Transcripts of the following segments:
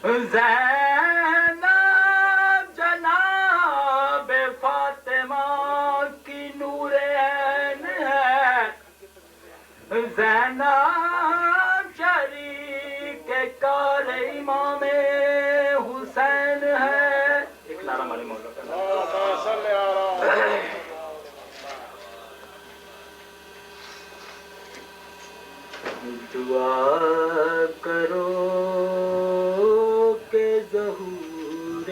زینب جناب فاطمہ کی نور عین ہے، زینب شریک کار امام حسین ہے۔ ایک نعرہ ہمارے مولا کا دعا کرو کہ ظہور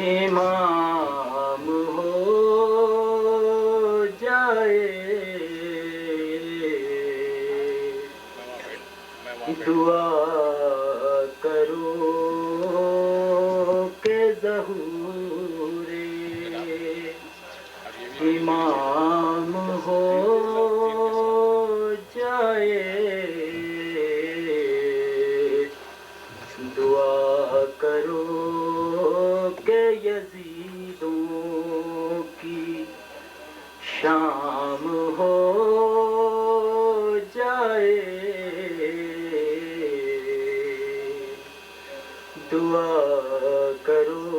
امام ہو جائے، دعا کرو کہ ظہور امام ہو جائے، دعا کرو کہ یزیدوں کی شام ہو جائے، دعا کرو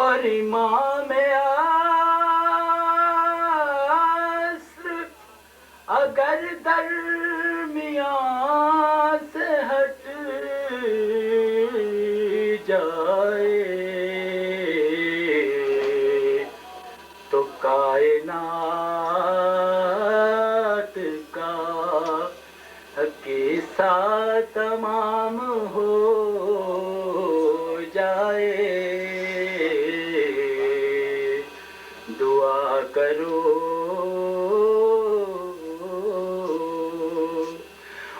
اور امام عصر اگر درمیان سے ہٹ جائے تو کائنات کا قصہ تمام ہو جائے، دعا کرو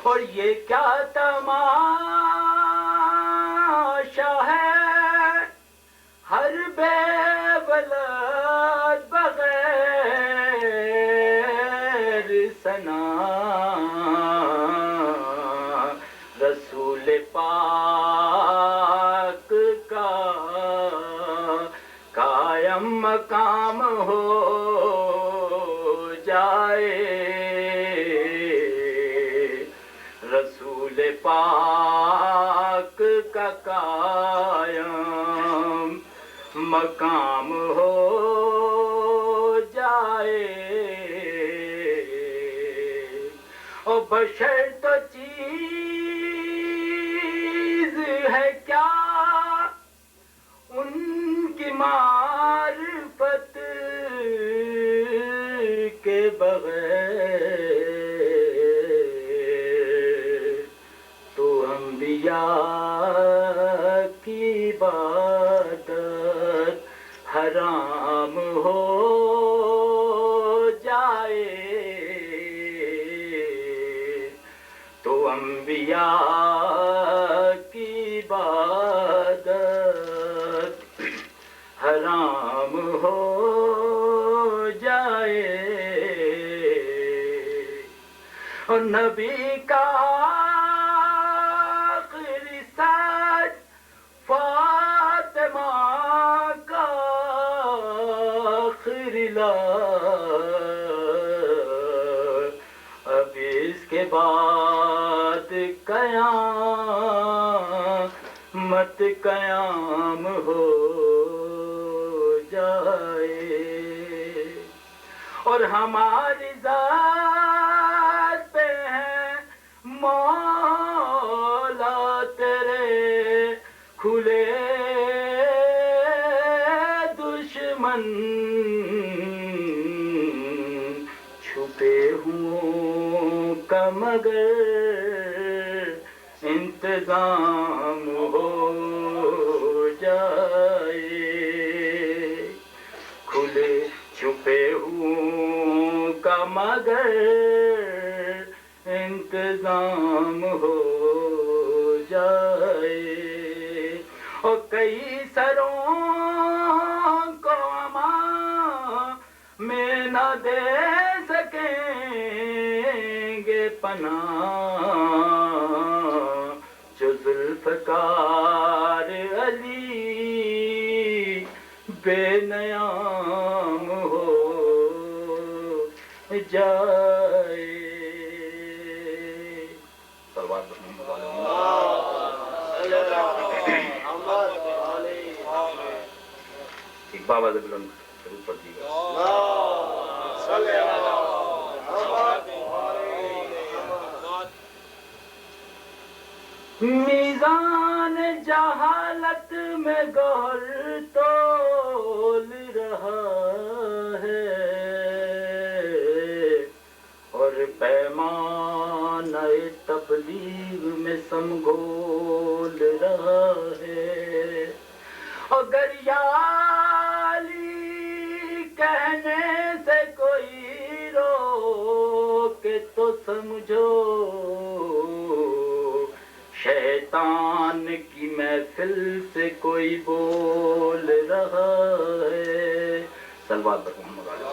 اور یہ کیا تماشا ہے، ہر بے ولد بغیر ثنا رسول پاک کا قائم مقام ہو جائے، رسول پاک کا قائم مقام ہو جائے، او بشر تو چیز ہے کیا ان کی معرفت کے بغیر تو انبیاء کی عبادت حرام ہو جائے، تو انبیاء کی عبادت حرام ہو جائے، اور نبی کا آخری سچ فاطمہ کا آخری لفظ، اب اس کے بعد قیامت قیام ہو جائے، اور ہماری ذات پہ ہے مولا تیرے کھلے دشمن، چھپے ہوں کا مگر انتظام ہو جائے، کھلے چھپے ہوں کا مگر انتظام ہو جائے، اور کئی سروں کو امان میں نہ دے سکیں گے پناہ جو ذوالفقار علی بے نیام ہو جائے۔ ایک بابا سے بلند ضرور پڑھ دیجیے گا. میزان جہالت میں گوہر تول رہا ہے اور پیمانہ تبلیغ میں سمگول رہا ہے. اگر یالی کہنے سے کوئی روکے تو سمجھو شیطان کی محفل سے کوئی بول رہا ہے. صلوات پر محمد علیہ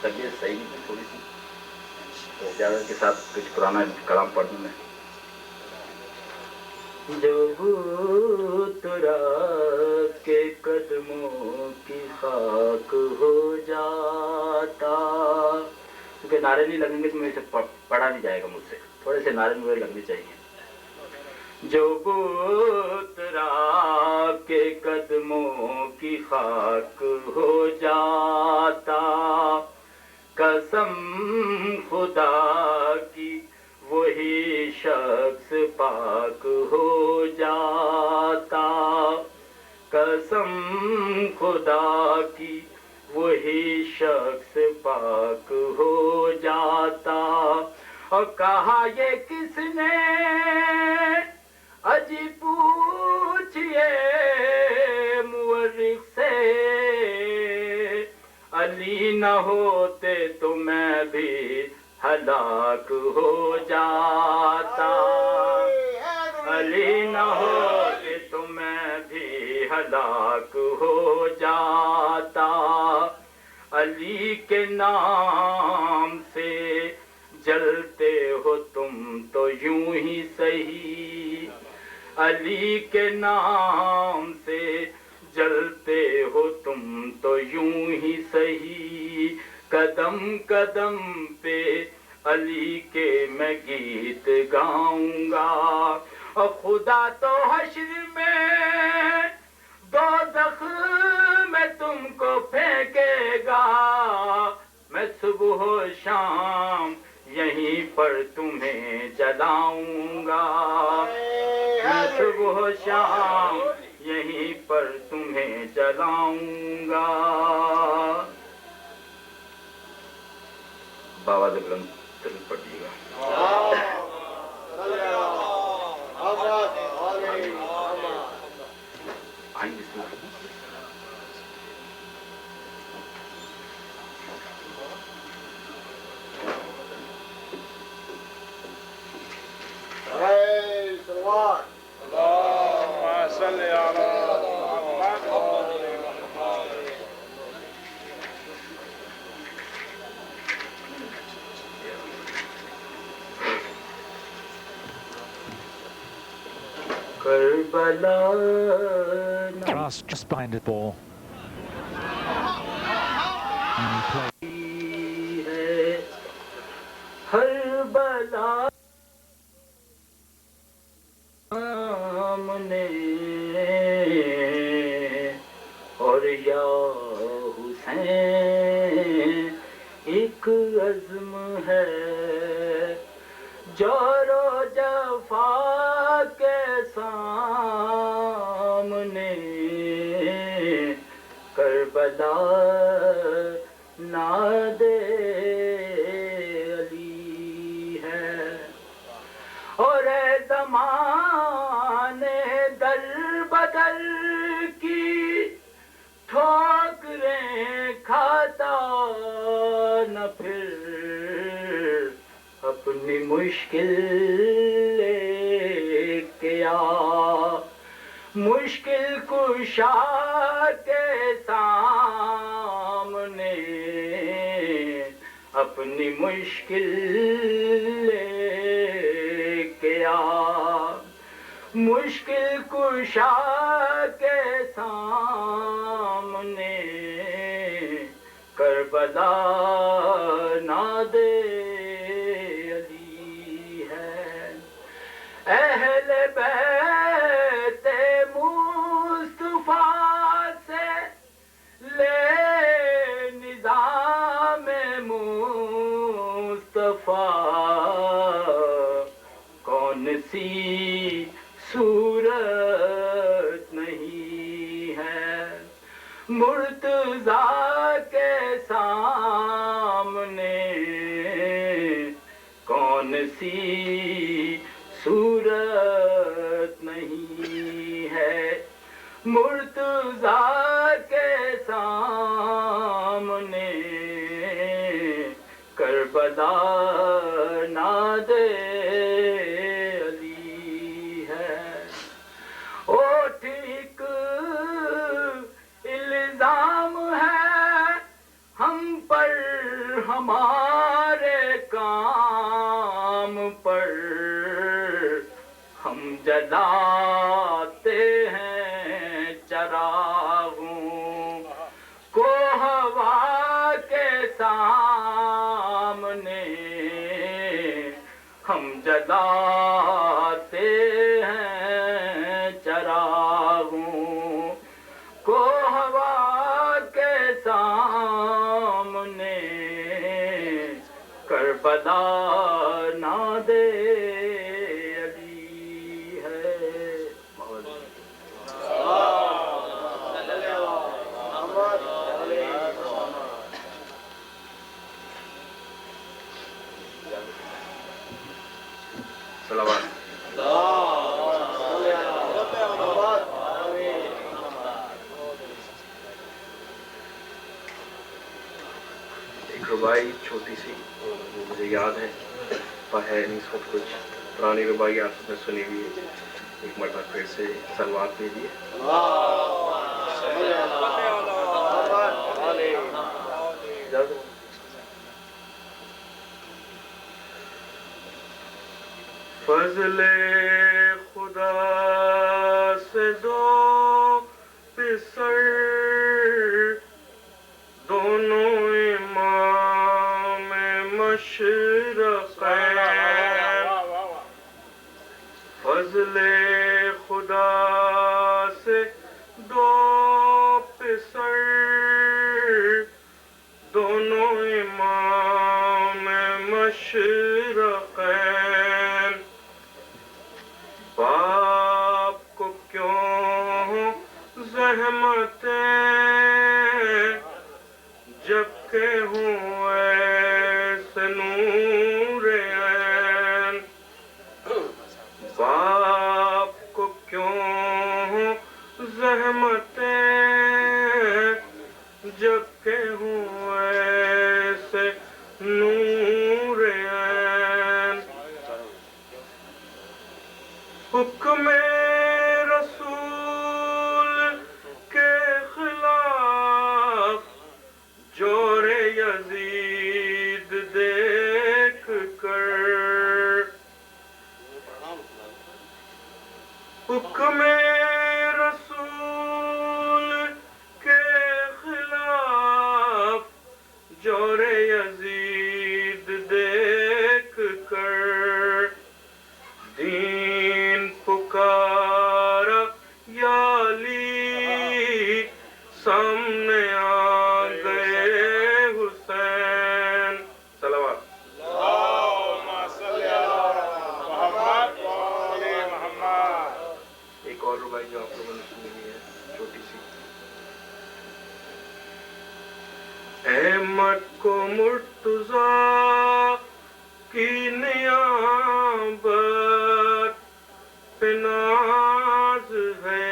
طبیعت صحیح نہیں ہے تھوڑی سی تو اجازت کے ساتھ کچھ پرانا کلام پڑھ دوں میں. جو اترا کے قدموں کی خاک ہو جاتا کیونکہ نعرے نہیں لگیں گے تو مجھے پڑھا نہیں جائے گا مجھ سے. تھوڑے سے نعرے مجھے لگنے چاہیے. جو اترا کے قدموں کی خاک ہو جاتا قسم خدا کی وہی شخص پاک ہو جاتا. قسم خدا کی وہی شخص پاک ہو جاتا. اور کہا یہ کس نے اجی پوچھئے مورخ سے علی نہ ہوتے تو میں بھی ہلاک ہو جاتا. علی نہ ہوتے تو میں بھی ہلاک ہو جاتا. علی کے نام سے جلتے ہو تم تو یوں ہی سہی. علی کے نام سے جلتے ہو تم تو یوں ہی سہی. قدم قدم پہ علی کے میں گیت گاؤں گا. اور خدا تو حشر میں دوزخ میں تم کو پھینکے گا. میں صبح و شام یہیں پر تمہیں جلاؤں گا. میں صبح و شام یہیں پر تمہیں جلاؤں گا. بابا سے بلند ضرور پڑھ دیجیے گا. آئیں بسم اللہ. اللهم صل على Karbala Grass just behind the ball. And he played. ہے ہر بلا سامنے اور یا حسین ایک عزم ہے. جور و جفا کے سامنے کربلا ناد علی ہے. اور اے زمانے در بدل کی ٹھوکریں کھاتا نہ پھر اپنی مشکل لے کے آ. مشکل کشا کے سامنے اپنی مشکل لے کے آ. مشکل کشا کے سامنے کربلا ناد علی ہے اہل بیت مصطفیٰ سے لے نظام مصطفیٰ کون سی صورت نہیں ہے مرتضیٰ کے سامنے کون سی صورت نہیں ہے مرتضیٰ کے سامنے کربلا ناد علی ہے او ٹھیک الزام ہے ہم پر ہمارے کام پر ہم جلاتے ہیں چراغوں کو ہوا کے سامنے ہم جلاتے ہیں چراغوں کو ہوا کے سامنے کربلا ناد علی ہے صلوات ایک ربائی چھوٹی سی وہ مجھے یاد ہے پر ہے نہیں اس وقت کچھ پرانی ربائی آپ نے سنی ہوئی ہے ایک مرتبہ پھر سے سلوات بھیجیے فضل خدا سے دو پسر دونوں امام مشرقین فضل خدا سے دو پسر دونوں امام مشرقین باپ کو کیوں زحمتیں جبکہ ہوں ایسے نور عین باپ کو کیوں زحمتیں جبکہ ہوں ایسے نور عین حکم رسول کے خلاف جور یزید دیکھ کر حکم رسول کے خلاف جور یزید دیکھ کر دین پکارا یا علی سامنے آ گئے حسین صلوات ایک اور ربائی جو آپ لوگوں نے سنی ہے چھوٹی سی احمد کو مرتضیٰ کی نیابت پہ ناز ہے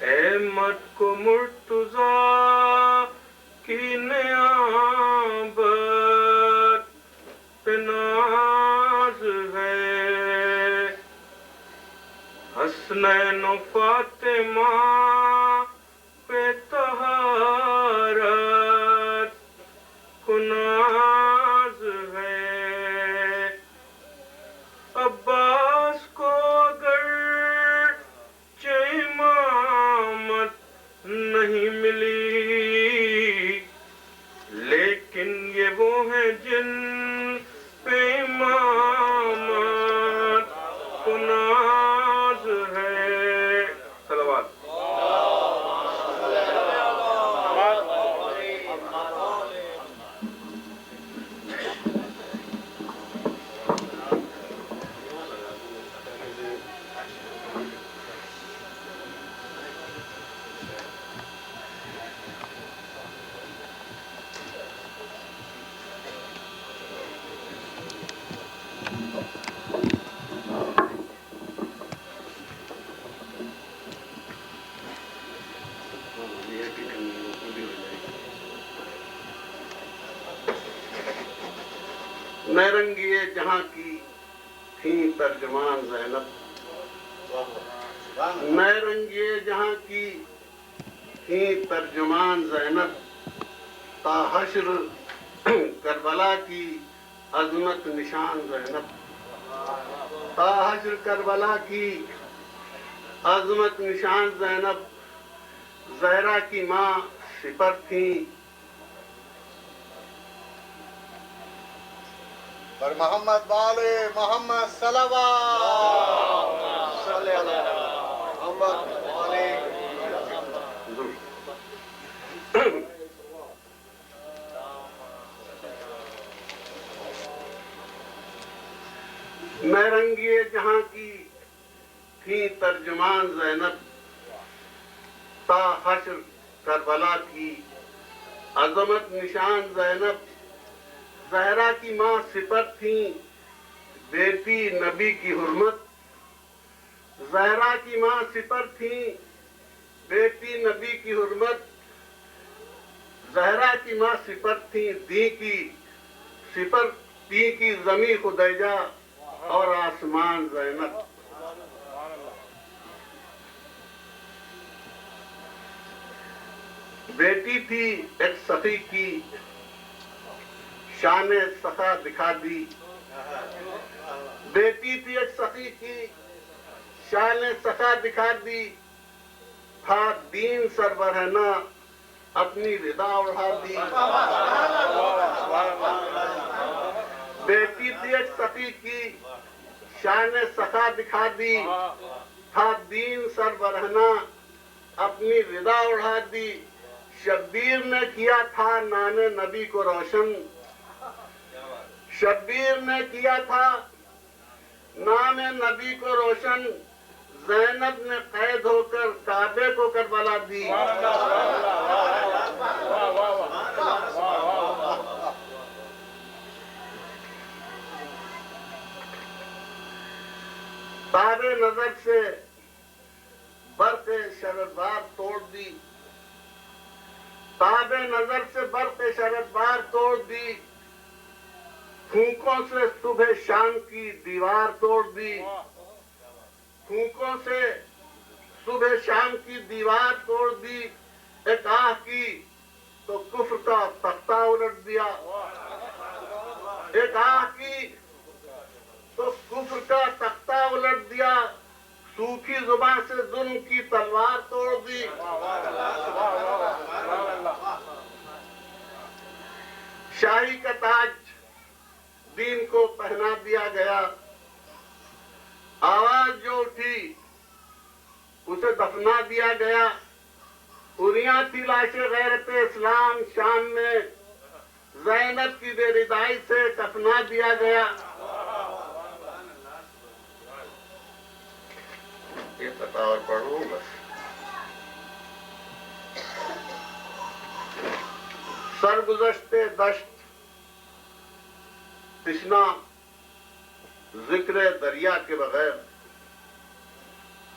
احمد کو مرتضیٰ کی نیابت پہ ناز ہے حسنین و فاطمہ پہ طہارت کو ناز ہے عباس کو اگر امامت نہیں ملی جن پہ امامت کو ناز ہے. صلوات. میں رنگیے جہاں کی تھیں ترجمان زینب. میں رنگیے جہاں کی تھیں ترجمان زینب. تا حشر کربلا کی عظمت نشان زینب. تا حشر کربلا کی عظمت نشان زینب. زہرا کی ماں سپر تھیں. پر محمد والے محمد صلوات صلی اللہ محمد والے. میں رنگیے جہاں کی تھی ترجمان زینب. تا حشر کربلا کی عظمت نشان زینب. زہرا کی ماں سپر تھیں بیٹی نبی کی حرمت. زہرا کی ماں سپر تھیں بیٹی نبی کی حرمت. زہرا کی ماں سپر تھیں دی کی سپر تی کی زمیں خدیجہ اور آسمان زینب. بیٹی تھی ایک سخی کی شان سخا دکھا دی. بیٹی تھی ایک سخی کی شان سخا دکھا دی. تھا دین سر برہنہ اپنی رضا اڑا دی. بیٹی تھی ایک سخی کی شان سخا دکھا دی. تھا دین سر برہنہ اپنی رضا اڑا دی. شبیر نے کیا تھا نام نبی کو روشن. شبیر نے کیا تھا نام نبی کو روشن. زینب نے قید ہو کر کعبے کو کربلا دی. تاب نظر سے برق شرربار توڑ دی. تاب نظر سے برق شرربار توڑ دی. پھونکوں سے صبح شام کی دیوار توڑ دی. پھونکوں سے صبح شام کی دیوار توڑ دی. ایک آہ کی تو کفر کا تختہ الٹ دیا. ایک آہ کی تو کفر کا تختہ الٹ دیا. سوکھی زبان سے ظلم کی تلوار توڑ دی. شاہی کا تاج دین کو پہنا دیا گیا. آواز جو اٹھی اسے دفنا دیا گیا. اریاں تھی لاشیں غیرت اسلام شام میں. زینب کی بے ردائی سے دفنا دیا گیا. یہ پتا اور پڑھوں بس. سرگزشتے دشت تشنا ذکر دریا کے بغیر.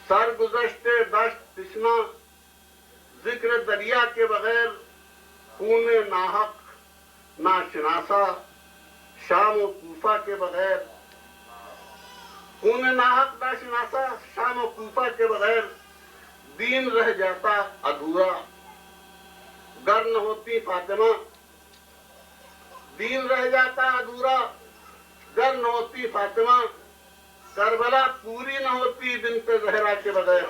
سرگزشتے دشت تشنا ذکر دریا کے بغیر. خون ناحق ناشناسا شام و کوفہ کے بغیر. خون ناحق ناشناسا شام و کوفہ کے بغیر. دین رہ جاتا ادھورا گر نہ ہوتی فاطمہ. دین رہ جاتا ادھورا گر نہ ہوتی فاطمہ. کربلا پوری نہ ہوتی بنت زہرا کے بغیر.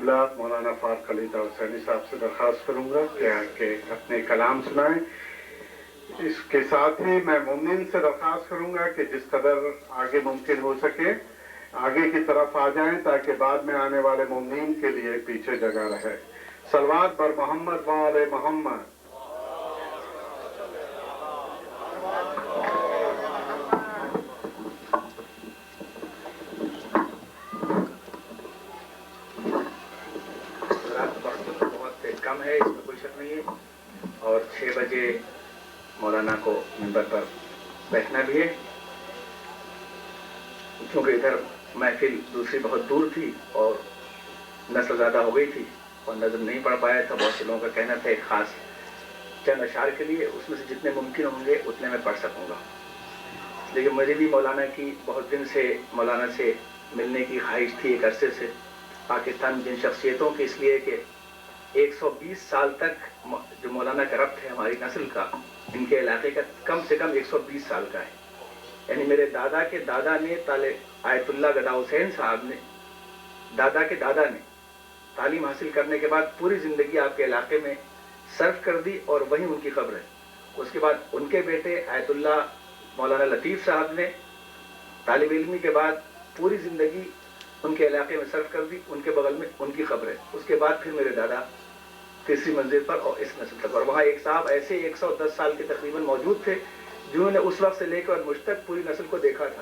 قبلہ مولانا فاروق علی حسینی صاحب سے درخواست کروں گا کہ اپنے کلام سنائیں. اس کے ساتھ ہی میں مومنین سے درخواست کروں گا کہ جس قدر آگے ممکن ہو سکے آگے کی طرف آ جائیں تاکہ بعد میں آنے والے مومنین کے لیے پیچھے جگہ رہے. صلوات بر محمد و آل محمد. کم ہے، اس میں کوئی شک نہیں ہے، اور 6 بجے مولانا کو منبر پر بیٹھنا بھی ہے. کیونکہ ادھر محفل دوسری بہت دور تھی اور نسل زیادہ ہو گئی تھی اور نظم نہیں پڑھ پایا تھا. بہت سے لوگوں کا کہنا تھا ایک خاص چند اشعار کے لیے اس میں سے جتنے ممکن ہوں گے اتنے میں پڑھ سکوں گا. لیکن مجھے بھی مولانا کی بہت دن سے مولانا سے ملنے کی خواہش تھی. ایک عرصے سے پاکستان جن شخصیتوں کے اس لیے کہ 120 سال تک جو مولانا کا ربط ہے ہماری نسل کا، ان کے علاقے کا کم سے کم 120 سال کا ہے. یعنی میرے دادا کے دادا نے آیت اللہ گدا حسین صاحب نے، دادا کے دادا نے تعلیم حاصل کرنے کے بعد پوری زندگی آپ کے علاقے میں صرف کر دی اور وہیں ان کی قبر ہے. اس کے بعد ان کے بیٹے آیت اللہ مولانا لطیف صاحب نے طالب علمی کے بعد پوری زندگی ان کے علاقے میں صرف کر دی. ان کے بغل میں ان کی قبر ہے. اس کے بعد پھر میرے دادا تیسری منزل پر اور اس نسل تک. اور وہاں ایک صاحب ایسے 110 سال کے تقریباً موجود تھے جنہوں نے اس وقت سے لے کر مجھ تک پوری نسل کو دیکھا تھا.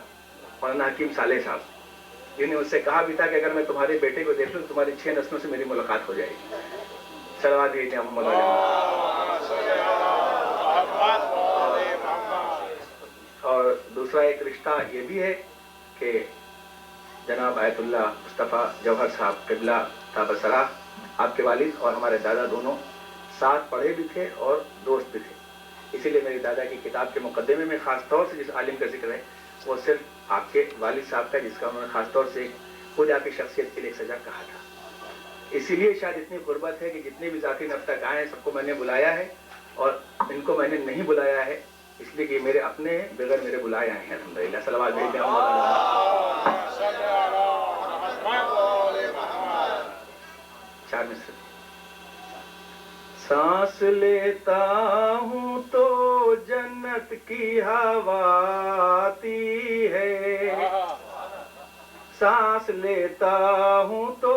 مولانا حکیم صالح صاحب جنہیں اس سے کہا بھی تھا کہ اگر میں تمہارے بیٹے کو دیکھ لوں تمہاری 6 نسلوں سے میری ملاقات ہو جائے گی. صلوات بھیجیں محمد علیہ. اور دوسرا ایک رشتہ یہ بھی ہے کہ جناب آیت اللہ مصطفیٰ جوہر صاحب قبلہ تابسرا آپ کے والد اور ہمارے دادا دونوں ساتھ پڑھے بھی تھے اور دوست بھی تھے. اسی لیے میری دادا کی کتاب کے مقدمے میں خاص طور سے جس عالم کا ذکر ہے وہ صرف آپ کے والد صاحب کا، جس کا انہوں نے خاص طور سے خود آپ کی شخصیت کے لیے ایک سجا کہا تھا. اسی لیے شاید اتنی غربت ہے کہ جتنے بھی ذاتی نفس تک آئے ہیں سب کو میں نے بلایا ہے اور ان کو میں نے نہیں بلایا ہے اس لیے کہ یہ میرے اپنے ہیں، بغیر میرے بلائے آئے ہیں. الحمدللہ. صلوات بھیجیں چار مصر. سانس لیتا ہوں تو جنت کی ہوا آتی ہے، سانس لیتا ہوں تو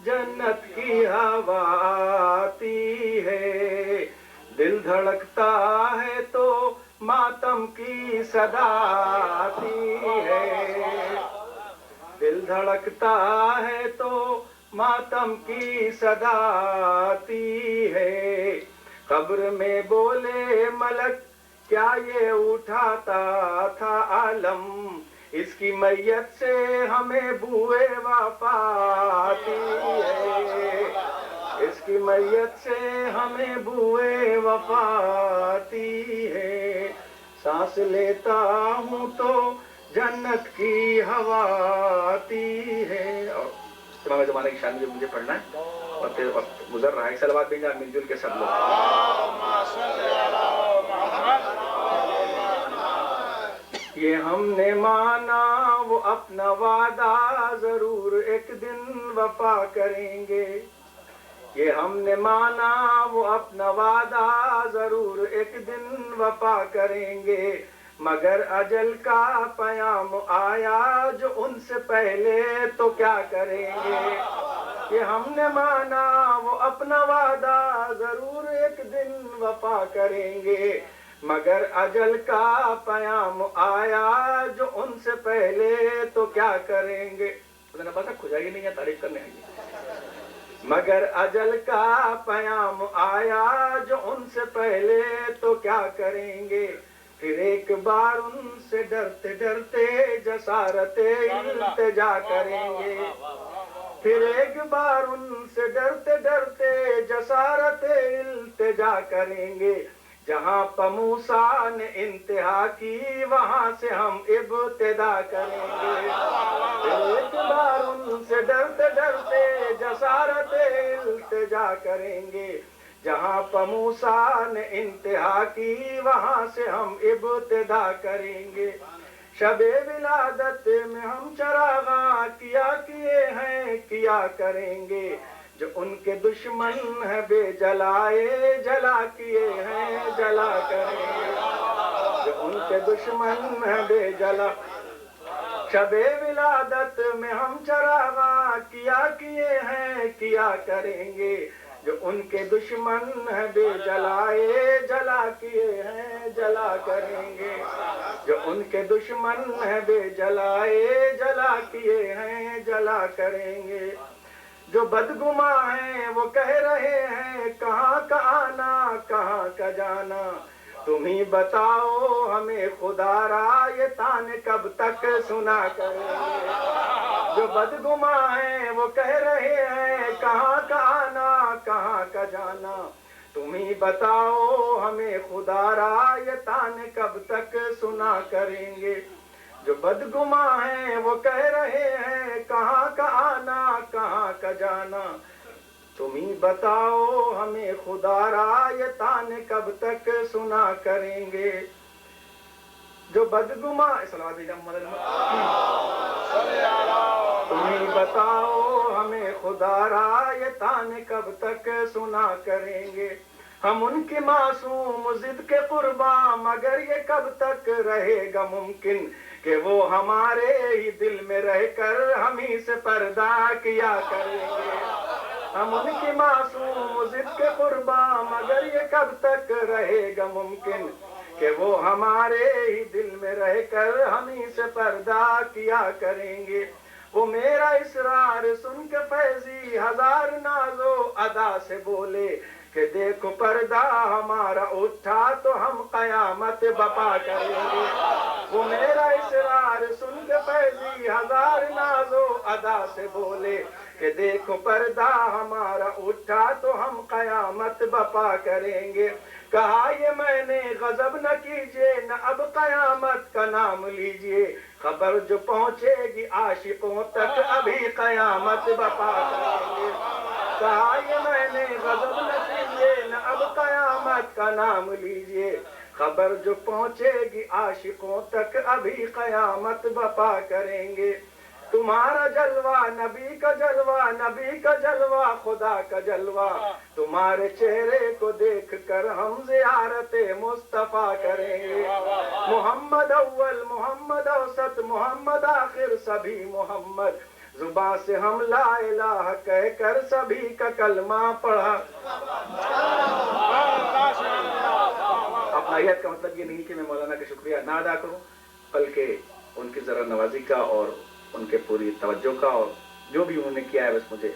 جنت کی ہوا آتی ہے، دل دھڑکتا ہے تو ماتم کی صدا آتی ہے، دل دھڑکتا ہے تو ماتم کی صدا آتی ہے. قبر میں بولے ملک کیا یہ اٹھاتا تھا عالم، اس کی میت سے ہمیں بوئے وفا آتی ہے، اس کی میت سے ہمیں بوئے وفا آتی ہے. سانس لیتا ہوں تو جنت کی ہوا آتی ہے. اور تمام زمانے کی شان جو مجھے پڑھنا ہے اور پھر وقت گزر رہا ہے. صلوات بھیجیں مل جل کے سب لوگ. یہ ہم نے مانا وہ اپنا وعدہ ضرور ایک دن وفا کریں گے، یہ ہم نے مانا وہ اپنا وعدہ ضرور ایک دن وفا کریں گے، مگر اجل کا پیام آیا جو ان سے پہلے تو کیا کریں گے. یہ ہم نے مانا وہ اپنا وعدہ ضرور ایک دن وفا کریں گے، مگر اجل کا پیام آیا جو ان سے پہلے تو کیا کریں گے. بس کھجائی نہیں ہے تعریف کرنے آئیے. مگر اجل کا پیام آیا جو ان سے پہلے تو کیا کریں گے. پھر ایک بار ان سے ڈرتے ڈرتے جسارت التجا کریں گے، پھر ایک بار ان سے ڈرتے ڈرتے جسارت التجا کریں گے. جہاں موسیٰ نے انتہا کی وہاں سے ہم ابتدا کریں گے. ایک بار ان سے ڈرتے ڈرتے جسارت التجا کریں گے. جہاں موسیٰ نے انتہا کی وہاں سے ہم ابتدا کریں گے. شب ولادت میں ہم چراغاں کیا کیے ہیں کیا کریں گے، جو ان کے دشمن ہیں بے جلائے جلا کیے ہیں جلا کریں گے، جو ان کے دشمن ہیں بے جلا۔ شب ولادت میں ہم چراغاں کیا کیے ہیں کیا کریں گے، جو ان کے دشمن ہیں بے جلائے جلا کیے ہیں جلا کریں گے، جو ان کے دشمن ہیں بے جلائے جلا کیے ہیں جلا کریں گے۔ جو بدگماں ہیں وہ کہہ رہے ہیں کہاں کا آنا کہاں کا جانا، تم ہی بتاؤ ہمیں خدا را یہ تان کب تک سنا کریں گے۔ جو بدگماں ہیں وہ کہہ رہے ہیں کہاں کا آنا کہاں کا جانا، تم ہی بتاؤ ہمیں خدا را یہ تان کب تک سنا کریں گے۔ جو بدگماں ہیں وہ کہہ رہے ہیں کہاں کا آنا کہاں کا جانا، تم ہی بتاؤ ہمیں خدا را یہ تان کب تک سنا کریں گے۔ جو بدگماں تم ہی بتاؤ ہمیں خدا را یہ تان کب تک سنا کریں گے۔ ہم ان کی معصوم ضد کے قرباں مگر یہ کب تک رہے گا ممکن کہ وہ ہمارے ہی دل میں رہ کر ہم ہی سے پردہ کیا کریں گے۔ ہم ان کی معصوم ضد کے قرباں مگر یہ کب تک رہے گا ممکن کہ وہ ہمارے ہی دل میں رہ کر ہم ہی سے پردہ کیا کریں گے۔ وہ میرا اسرار سن کے فیضی ہزار ناز و ادا سے بولے کہ دیکھو پردہ ہمارا اٹھا تو ہم قیامت بپا کریں گے۔ وہ میرا اسرار سن کے فیضی ہزار ناز و ادا سے بولے کہ دیکھو پردہ ہمارا اٹھا تو ہم قیامت بپا کریں گے۔ کہا یہ میں نے غضب نہ کیجئے نہ اب قیامت کا نام لیجئے، خبر جو پہنچے گی عاشقوں تک ابھی قیامت بپا کریں گے۔ کہا یہ میں نے غضب نہ کیجئے نہ اب قیامت کا نام لیجئے، خبر جو پہنچے گی عاشقوں تک ابھی قیامت بپا کریں گے۔ تمہارا جلوہ نبی کا جلوہ نبی کا جلوہ خدا کا جلوہ، تمہارے چہرے کو دیکھ کر ہم زیارت مصطفیٰ کریں گے۔ محمد اول محمد اوسط محمد آخر سبھی محمد، زباں سے ہم لا الہ کہہ کر سبھی کا کلمہ پڑھا۔ اپنا آیت کا مطلب یہ نہیں کہ میں مولانا کا شکریہ نہ ادا کروں، بلکہ ان کی ذرا نوازی کا اور ان کے پوری توجہ کا اور جو بھی انہوں نے کیا ہے بس مجھے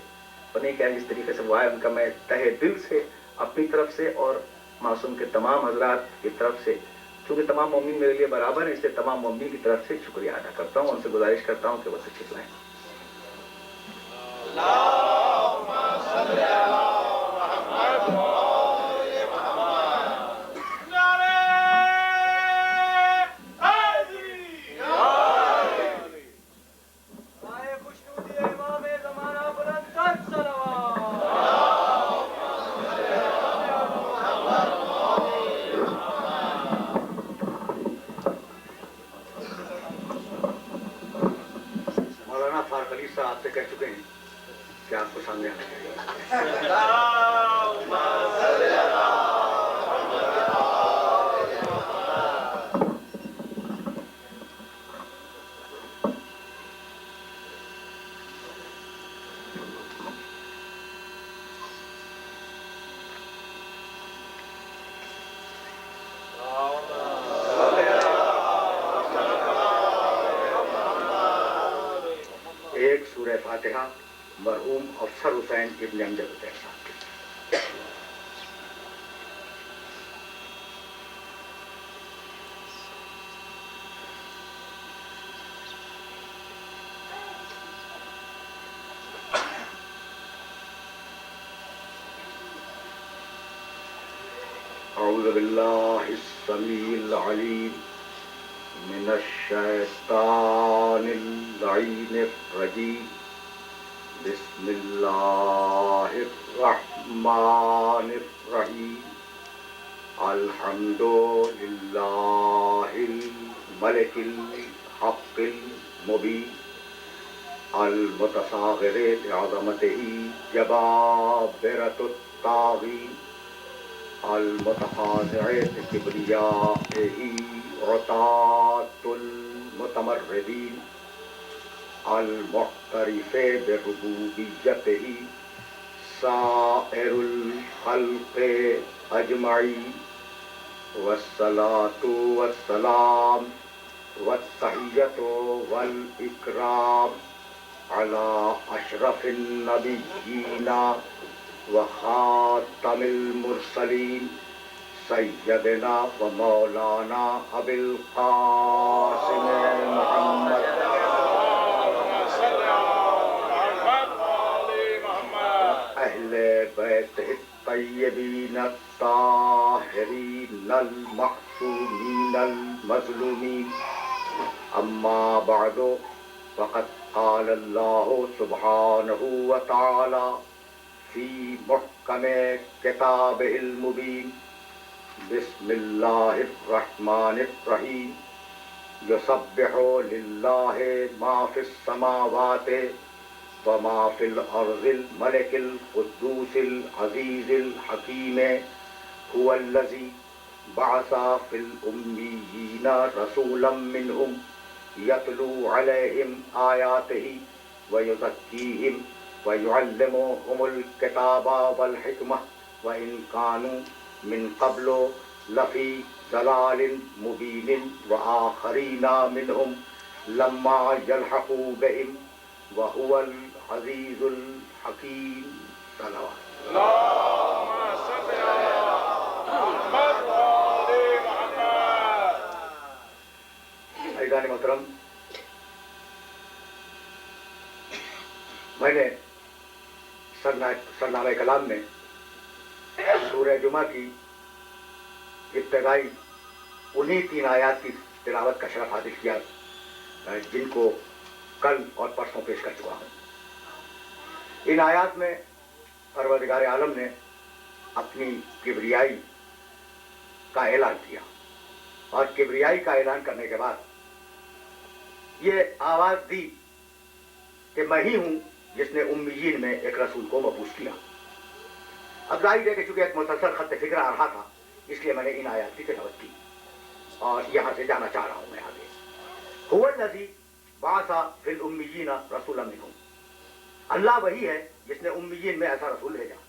نہیں کیا جس طریقے سے وہ آئے ان کا میں تہہ دل سے اپنی طرف سے اور معصوم کے تمام حضرات کی طرف سے، چونکہ تمام مومن میرے لیے برابر ہیں، اس لیے تمام مومن کی طرف سے شکریہ ادا کرتا ہوں، ان سے گزارش کرتا ہوں کہ وہ تشریف لائیں۔ آپ سے کہہ چکے ہیں کہ آپ کو سامنے آنا چاہیے۔ ایک سورہ فاتحہ مرحوم افسر حسین ابن امجد حسین صاحب کی۔ اعوذ باللہ السمیع العلیم من الشیطان اللعین الرجیم، بسم اللہ الرحمن الرحیم، الحمد للہ الملک الحق المبين المتصاغر لعظمته جبابرة الطاغين المتخاضع لكبريائه عتاة المتمردين المعترف بربوبيته سائر الخلق أجمعين والصلاة والسلام والتحية والإكرام على أشرف النبيين وخاتم المرسلين سيدنا ومولانا أبي القاسم محمد أهل بيته الطيبين الطاهرين المعصومين المظلومين أما بعد فقد قال الله سبحانه وتعالى في محكم كتابه المبين بسم الله الرحمن الرحيم يسبح لله ما في السماوات وما في الأرض الملك القدوس العزيز الحكيم هو الذي بعث في الأميين رسولا منهم يتلو عليهم آياته ويزكيهم ويعلمهم الكتاب والحكمة وإن كانوا من قبل لفي ضلال مبين وآخرين منهم لما يلحقوا بهم وهو العزيز الحكيم صلوات اللهم صل على محمد وآل محمد. عزیزان محترم، میں نے سرنامہ کلام میں سورہ جمعہ کی ابتدائی انہی 3 آیات کی تلاوت کا شرف حاصل کیا جن کو کل اور پرسوں پیش کر چکا ہوں. ان آیات میں پروردگار عالم نے اپنی کبریائی کا اعلان کیا اور کبریائی کا اعلان کرنے کے بعد یہ آواز دی کہ میں ہی ہوں جس نے امیین میں ایک رسول کو مبعوث کیا. اب ظاہر ہے کہ چونکہ ایک مسلسل خط فکر آ رہا تھا اس لیے میں نے ان آیات کی تلاوت کی اور یہاں سے جانا چاہ رہا ہوں میں آگے. هو الذی بعث فی الامیین رسولا منہم، اللہ وہی ہے جس نے امیین میں ایسا رسول بھیجا.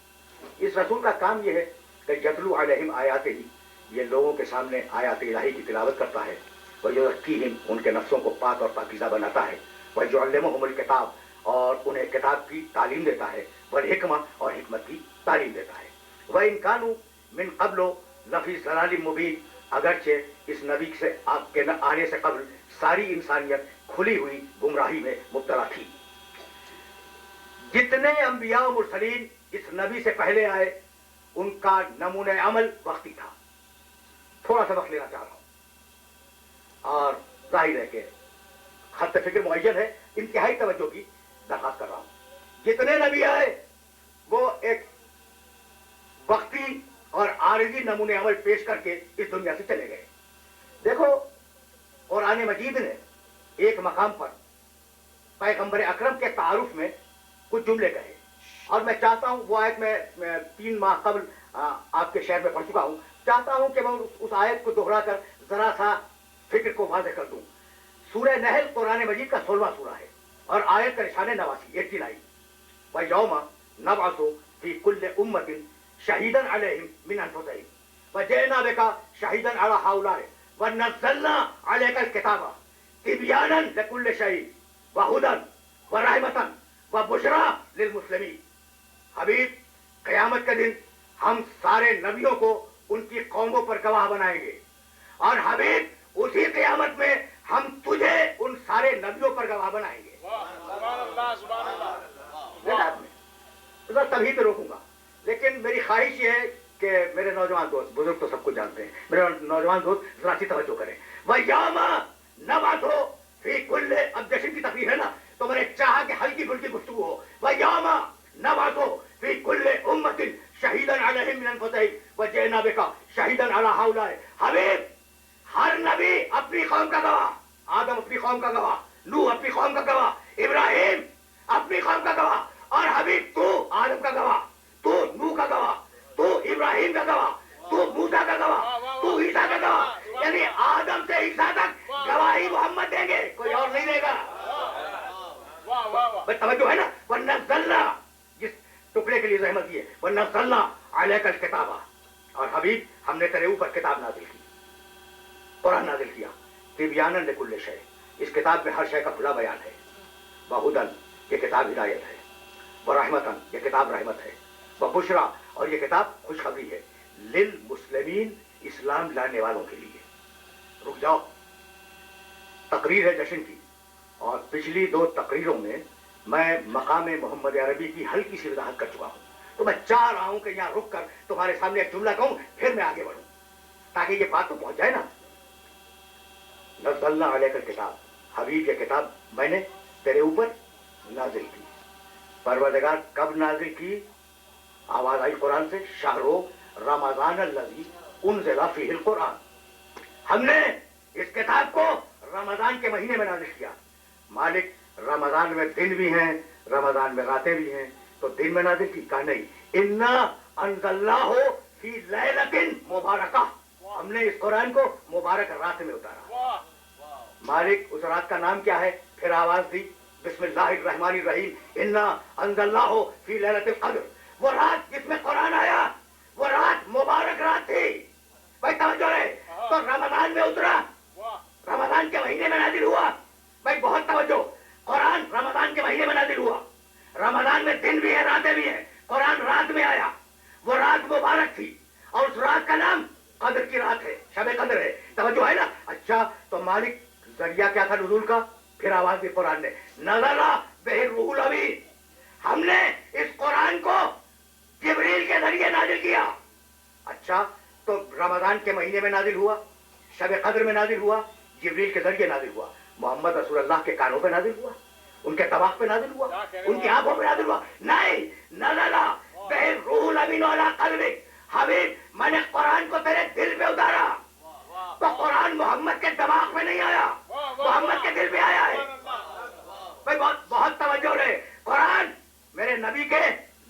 اس رسول کا کام یہ ہے کہ یتلو علیہم آیاتہ، یہ لوگوں کے سامنے آیات الہی کی تلاوت کرتا ہے، ویزکیہم، ان کے نفسوں کو پاک اور پاکیزہ بناتا ہے، ویعلمہم الکتاب، اور انہیں کتاب کی تعلیم دیتا ہے، والحکمہ، اور حکمت کی تعلیم دیتا ہے. وَإِن كَانُوا مِن قَبْلُ لَفِي ضَلَالٍ مُبِينٍ، اگرچہ اس نبی سے آپ کے آنے سے قبل ساری انسانیت کھلی ہوئی گمراہی میں مبتلا تھی. جتنے انبیاء و مرسلین اس نبی سے پہلے آئے ان کا نمونہ عمل وقتی تھا. تھوڑا سا وقت لینا چاہ رہا ہوں اور ظاہر ہے کہ خط فکر معین ہے، انتہائی توجہ کی درخواست کر رہا ہوں. جتنے نبی آئے وہ ایک وقتی اور عارضی نمونہ عمل پیش کر کے اس دنیا سے چلے گئے. دیکھو قرآن مجید نے ایک مقام پر پیغمبر اکرم کے تعارف میں کچھ جملے کہے اور میں چاہتا ہوں وہ آیت میں 3 ماہ قبل آپ کے شہر میں پڑھ چکا ہوں، چاہتا ہوں کہ میں اس آیت کو دہرا کر ذرا سا فکر کو واضح کر دوں. سورہ نحل قرآن مجید کا 16واں سورہ ہے اور آیت کا نشان 89 وَيَوْمَ نَبْعَثُ فِي كُلِّ أُمَّةٍ شَهِيدًا عَلَيْهِمْ مِنْ أَنفُسِهِمْ وَجِئْنَا بِكَ شَهِيدًا عَلَى هَؤُلَاءِ وَنَزَّلْنَا عَلَيْكَ الْكِتَابَ تِبْيَانًا لِكُلِّ شَيْءٍ وَهُدًى وَرَحْمَةً وَبُشْرَى لِلْمُسْلِمِينَ. حبیب، قیامت کے دن ہم سارے نبیوں کو ان کی قوموں پر گواہ بنائیں گے اور حبیب اسی قیامت میں ہم تجھے ان سارے نبیوں پر گواہ بنائیں گے. سبحان اللہ سبحان اللہ. تبھی تو روکوں گا، لیکن میری خواہش یہ ہے کہ میرے نوجوان دوست، بزرگ تو سب کو جانتے ہیں، میرے نوجوان دوست ذرا سی توجہ کریں. وَيَوْمَ نَبْعَثُ فِي كُلِّ، اب جشن کی تقریر ہے نا تو میں نے چاہا کہ ہلکی پھلکی گفتگو ہو. وَيَوْمَ نَبْعَثُ فِي كُلِّ أُمَّةٍ شَهِيدًا عَلَيْهِمْ مِنْ أَنفُسِهِمْ وَجِئْنَا بِكَ شَهِيدًا عَلَى هَؤُلَاءِ. حبیب، ہر نبی اپنی قوم کا گواہ، آدم اپنی قوم کا گواہ، نوح اپنی قوم کا گواہ، ابراہیم اپنی قوم کا گواہ، اور حبیب تو آدم کا گواہ، تو نوح کا گواہ، تو ابراہیم کا گواہ، تو موسیٰ کا گواہ، تو عیسیٰ کا گواہ، یعنی آدم سے عیسیٰ تک گواہی محمد دیں گے، کوئی اور نہیں دے گا۔ بس توجہ ہے نا، وَنَزَّلْنَا، جس ٹکڑے کے لیے زحمت کی ہے، وَنَزَّلْنَا عَلَيْكَ الْكِتَابَ، اور حبیب ہم نے تیرے اوپر کتاب نازل کی، قرآن نازل کیا، تِبْيَانًا لِكُلِّ شَيْءٍ، اس کتاب میں ہر شے کا کھلا بیان ہے، وَهُدًى، یہ کتاب ہدایت ہے، وَرَحْمَةً، یہ کتاب رحمت ہے، وَبُشْرَىٰ، اور یہ کتاب خوشخبری ہے، لِلْمُسْلِمِينَ، اسلام لانے والوں کے لیے۔ رک جاؤ، تقریر ہے جشن کی، اور پچھلی 2 تقریروں میں میں مقام محمد عربی کی ہلکی سی وضاحت کر چکا ہوں، تو میں چاہ رہا ہوں کہ یہاں رک کر تمہارے سامنے ایک جملہ کہوں، پھر میں آگے بڑھوں تاکہ یہ بات تو پہنچ جائے نا۔ نزلنا علیک الکتاب، حبیب یہ کتاب میں نے تیرے اوپر نازل کی۔ پروردگار کب نازل کی؟ آواز آئی قرآن سے، شہر رمضان الذی انزل فیہ القرآن، ہم نے اس کتاب کو رمضان کے مہینے میں نازل کیا۔ مالک رمضان میں دن بھی ہیں، رمضان میں راتیں بھی ہیں، تو دن میں نازل کی؟ کہا نہیں، انا انزلناہ فی لیلۃ مبارکہ، ہم نے اس قرآن کو مبارک رات میں اتارا۔ مالک اس رات کا نام کیا ہے؟ پھر آواز دی، بسم اللہ الرحمن الرحیم، انا انزلناہ فی لیلۃ القدر، وہ رات جس میں قرآن آیا وہ رات مبارک رات تھی۔ بھائی توجہ رہے، تو رمضان میں اترا، رمضان کے مہینے میں نازل ہوا۔ بھائی بہت توجہ، قرآن رمضان کے مہینے میں نازل ہوا، رمضان میں دن بھی ہے راتیں بھی ہیں، قرآن رات میں آیا، وہ رات مبارک تھی، اور اس رات کا نام قدر کی رات ہے، شب قدر ہے۔ توجہ ہے نا؟ اچھا، تو مالک ذریعہ کیا تھا نزول کا؟ پھر آواز دی قرآن نے، نزل بہ الروح الامین، ہم نے اس قرآن کو جبریل کے ذریعے نازل کیا۔ اچھا، تو رمضان کے مہینے میں نازل ہوا، شب قدر میں نازل ہوا، جبریل کے ذریعے نازل ہوا، محمد رسول اللہ کے کانوں پہ نازل ہوا، ان کے دماغ پہ نازل ہوا، ان کی آنکھوں پہ نازل ہوا؟ نہیں، نزل بہ الروح الامین علی قلبک، حبیب میں نے قرآن کو تیرے دل پہ اتارا، تو قرآن محمد کے دماغ میں نہیں آیا، محمد کے دل پہ آیا ہے۔ بھائی بہت توجہ رہے، قرآن میرے نبی کے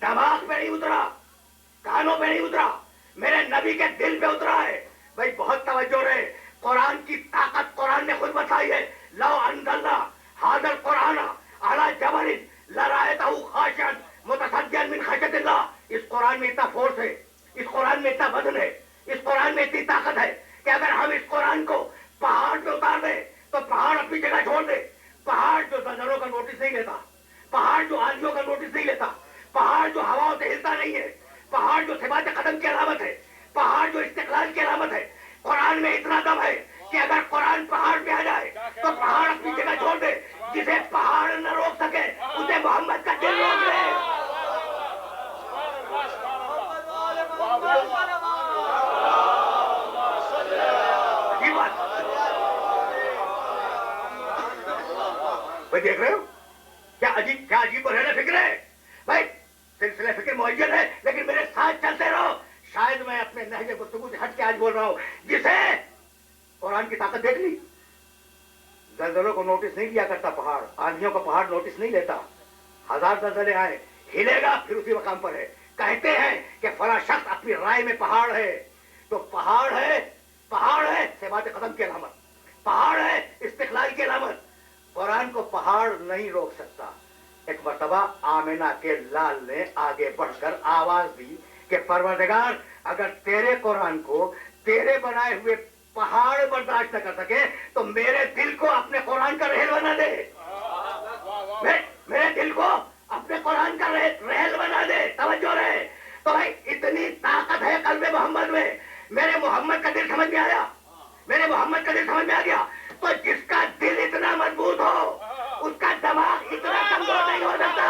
دماغ پہ نہیں اترا، کانوں پہ نہیں اترا، میرے نبی کے دل پہ اترا ہے۔ بھائی بہت توجہ رہے، قرآن کی طاقت قرآن نے خود بتائی ہے، لو انزلنا ھذا القرآن علی جبل لرأیتہ خاشعا متصدعا من خشیۃ اللہ، اس قرآن میں اتنا فورس ہے، اس قرآن میں اتنا وزن ہے، اس قرآن میں اتنی طاقت ہے کہ اگر ہم اس قرآن کو پہاڑ پہ اتار دیں تو پہاڑ اپنی جگہ چھوڑ دے، پہاڑ جو زلزلوں کا نوٹس نہیں لیتا، پہاڑ جو آندھیوں کا نوٹس نہیں لیتا، پہاڑ جو ہواؤں سے ہلتا نہیں ہے، پہاڑ جو ثبات قدم کی علامت ہے، پہاڑ جو استقلال کی علامت ہے، قرآن میں اتنا دم ہے کہ اگر قرآن پہاڑ پہ آ جائے تو پہاڑ اپنی جگہ چھوڑ دے، جسے پہاڑ نہ روک سکے اسے محمد کا دل روک لے۔ عجیب بات، بھائی دیکھ رہے ہو کیا عجیب رہنا فکر ہے؟ بھائی سلسلہ فکر معین ہے، لیکن میرے ساتھ چلتے رہو۔ شاید میں اپنے نہج گفتگو سے ہٹ کے آج بول رہا ہوں، جسے قرآن کی طاقت دیکھ لی، زلزلوں کو نوٹس نہیں لیا کرتا پہاڑ، آندھیوں کو پہاڑ نوٹس نہیں لیتا، 1000 زلزلے آئے ہلے گا پھر اسی مقام پر ہے۔ کہتے ہیں کہ فلاں شخص اپنی رائے میں پہاڑ ہے، تو پہاڑ ہے ثبات قدم کی علامت، پہاڑ ہے استقلال کی علامت، قرآن کو پہاڑ نہیں روک سکتا۔ ایک مرتبہ آمنہ کے لال نے آگے بڑھ کر آواز دی کہ پروردگار اگر تیرے قرآن کو تیرے بنائے ہوئے پہاڑ برداشت نہ کر سکے تو میرے دل کو اپنے قرآن کا رحل بنا دے، میرے دل کو اپنے قرآن کا رحل بنا دے۔ توجہ رہے، تو بھائی اتنی طاقت ہے قلب محمد میں، میرے محمد کا دل سمجھ میں آیا، میرے محمد کا دل سمجھ میں آ گیا، تو جس کا دل اتنا مضبوط ہو اس کا دماغ اتنا کمزور نہیں ہو سکتا۔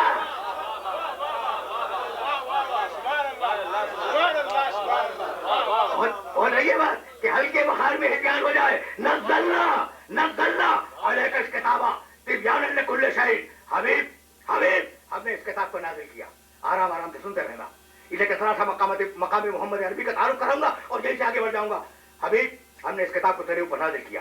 ہو رہی ہے بات کہ ہلکے بخار میں احتیاط ہو جائے۔ نزلنا علیک الکتاب تبیانا لکل شیء، حبیب ہم نے اس کتاب کو نازل کیا، آرام سے سنتے رہنا۔ اسے کثرت سے مقام محمد عربی کا تعارف کراؤں گا اور یہیں سے آگے بڑھ جاؤں گا۔ حبیب ہم نے اس کتاب کو تیرے اوپر نازل کیا،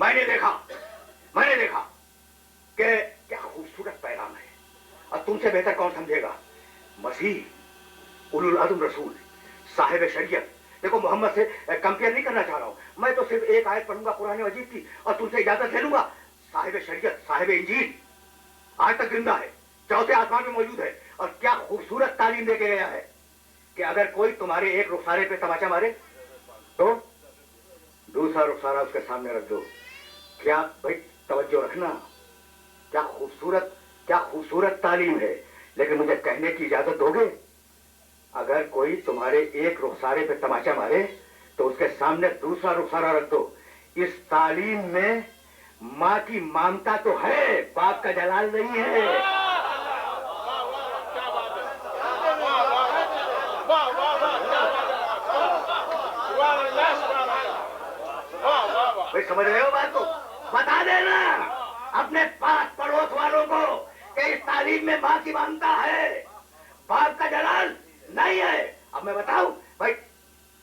میں نے دیکھا کہ کیا خوبصورت پیغام ہے، اور تم سے بہتر کون سمجھے گا؟ مسیح، اولو العزم رسول، صاحب شریعت. دیکھو محمد سے کمپیئر نہیں کرنا چاہ رہا ہوں، میں تو صرف ایک آیت پڑھوں گا قرآن مجید کی اور تم سے اجازت لے لوں گا. صاحب شریعت، صاحب انجیل، آج تک زندہ ہے، چوتھے آسمان میں موجود ہے، اور کیا خوبصورت تعلیم دے کے گیا ہے کہ اگر کوئی تمہارے ایک رخسارے پہ تماچا مارے تو دوسرا رخسارہ اس کے سامنے رکھ دو. کیا بھائی توجہ رکھنا، کیا خوبصورت تعلیم ہے. لیکن مجھے کہنے کی اجازت دو گے؟ اگر کوئی تمہارے ایک رخسارے پہ تماچا مارے تو اس کے سامنے دوسرا رخسارہ رکھ دو. اس تعلیم میں ماں کی ممتا تو ہے، باپ کا جلال نہیں ہے. بھائی سمجھ رہے ہو بات کو؟ بتا دینا اپنے پاس پڑوس والوں کو کہ اس تعلیم میں ماں کی ممتا ہے، باپ کا جلال نہیں ہے. اب میں بتاؤں بھائی،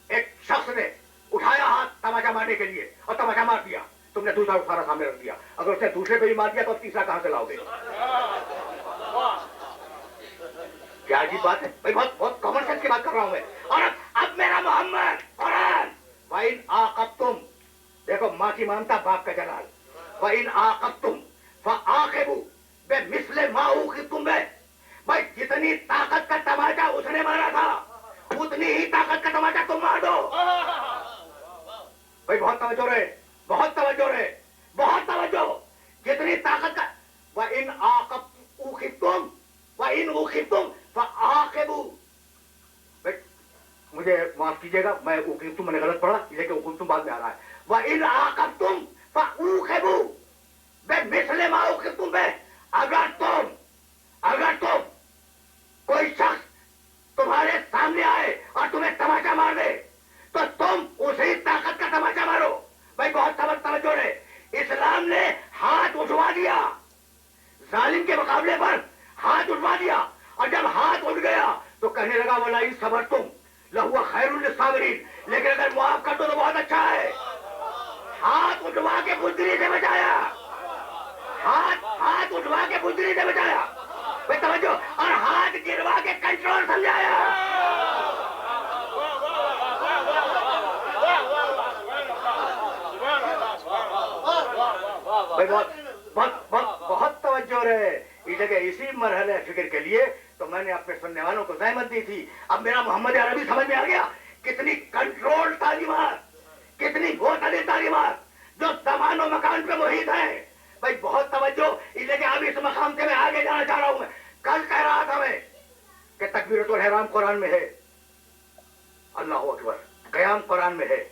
ایک شخص نے اٹھایا ہاتھ تماچا مارنے کے لیے اور تماچا مار دیا، تم نے دوسرا اٹھارا سامنے رکھ دیا. اگر اس نے دوسرے پہ بھی مار دیا تو تیسرا کہاں سے لاؤ گے؟ کیا عجیب بات ہے بھائی، بہت کامن سینس کی بات کر رہا ہوں میں. اور اب میرا محمد قرآن، وَإِنْ عَاقَبْتُمْ، دیکھو ماں کی ممتا، باپ کا جلال. وَإِنْ عَاقَبْتُمْ فَعَاقِبُوا بِمِثْلِ مَا عُوقِبْتُمْ بِهِ. بھائی جتنی طاقت کا تماچا اس نے مارا تھا اتنی ہی طاقت کا تماچا تم مار دو. بھائی بہت توجہ رہے، بہت توجہ. جتنی طاقت کا وَإِنْ عَاقَبْتُمْ وَإِنْ عُوقِبْتُمْ فَعَاقِبُوا. مجھے معاف کیجیے گا، میں عُوقِبْتُم میں نے غلط پڑھا، لیکن عُوقِبْتُم بعد میں آ رہا ہے. وَإِنْ عَاقَبْتُمْ فَعُوقِبُوا بِمِثْلِ مَا عُوقِبْتُم بِهِ. اگر تم کوئی شخص تمہارے سامنے آئے اور تمہیں تماچا مار دے تو تم اسی طاقت کا تماچا مارو. بھائی بہت توجہ رہے، اسلام نے ہاتھ اٹھوا دیا، ظالم کے مقابلے پر ہاتھ اٹھوا دیا، اور جب ہاتھ اٹھ گیا تو کہنے لگا وَلَئِن صَبَرْتُمْ لَهُوَ خَيْرٌ لِّلصَّابِرِينَ. لیکن اگر معاف کر دو تو بہت اچھا ہے. ہاتھ اٹھوا کے بزدلی سے بچایا، ہاتھ اٹھوا کے بزدلی سے بچایا. بھائی توجہ، اور ہاتھ گروا کے کنٹرول سمجھایا. بھائی بہت توجہ رہے. اس جگہ اسی مرحلے فکر کے لیے تو میں نے اپنے سننے والوں کو زحمت دی تھی. اب میرا محمد عربی سمجھ میں آ گیا کتنی کنٹرول تعلیمات، کتنی معتدل تعلیمات جو زمان و مکان پہ محیط ہیں. بھائی بہت توجہ، اس لیے کہ اب اس مقام سے میں آگے جانا چاہ رہا ہوں. میں کل کہہ رہا تھا میں کہ تکبیرۃ الحرام قرآن میں ہے، اللہ اکبر، قیام قرآن میں ہے،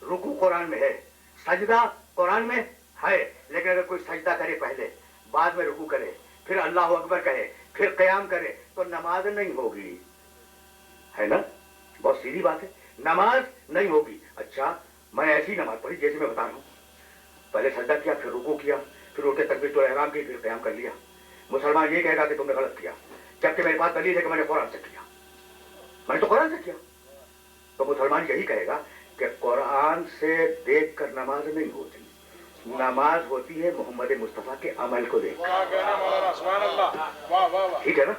رکوع قرآن میں ہے، سجدہ قرآن میں ہے. لیکن اگر کوئی سجدہ کرے پہلے، بعد میں رکوع کرے، پھر اللہ اکبر کہے، پھر قیام کرے تو نماز نہیں ہوگی. ہے نا؟ بہت سیدھی بات ہے، نماز نہیں ہوگی. اچھا میں ایسی نماز پڑھی جیسے میں بتا رہا ہوں، پہلے سجدہ کیا، پھر رکوع کیا، پھر اٹھ کے تکبیرۃ الحرام کی، پھر قیام کر لیا. مسلمان یہ کہے گا کہ تم نے غلط کیا، جبکہ میرے پاس دلیل ہے کہ میں نے قرآن سے کیا، میں نے تو قرآن سے کیا. تو مسلمان یہی کہے گا کہ قرآن سے دیکھ کر نماز نہیں ہوتی، نماز ہوتی ہے محمد مصطفیٰ کے عمل کو دیکھ کر. ٹھیک ہے نا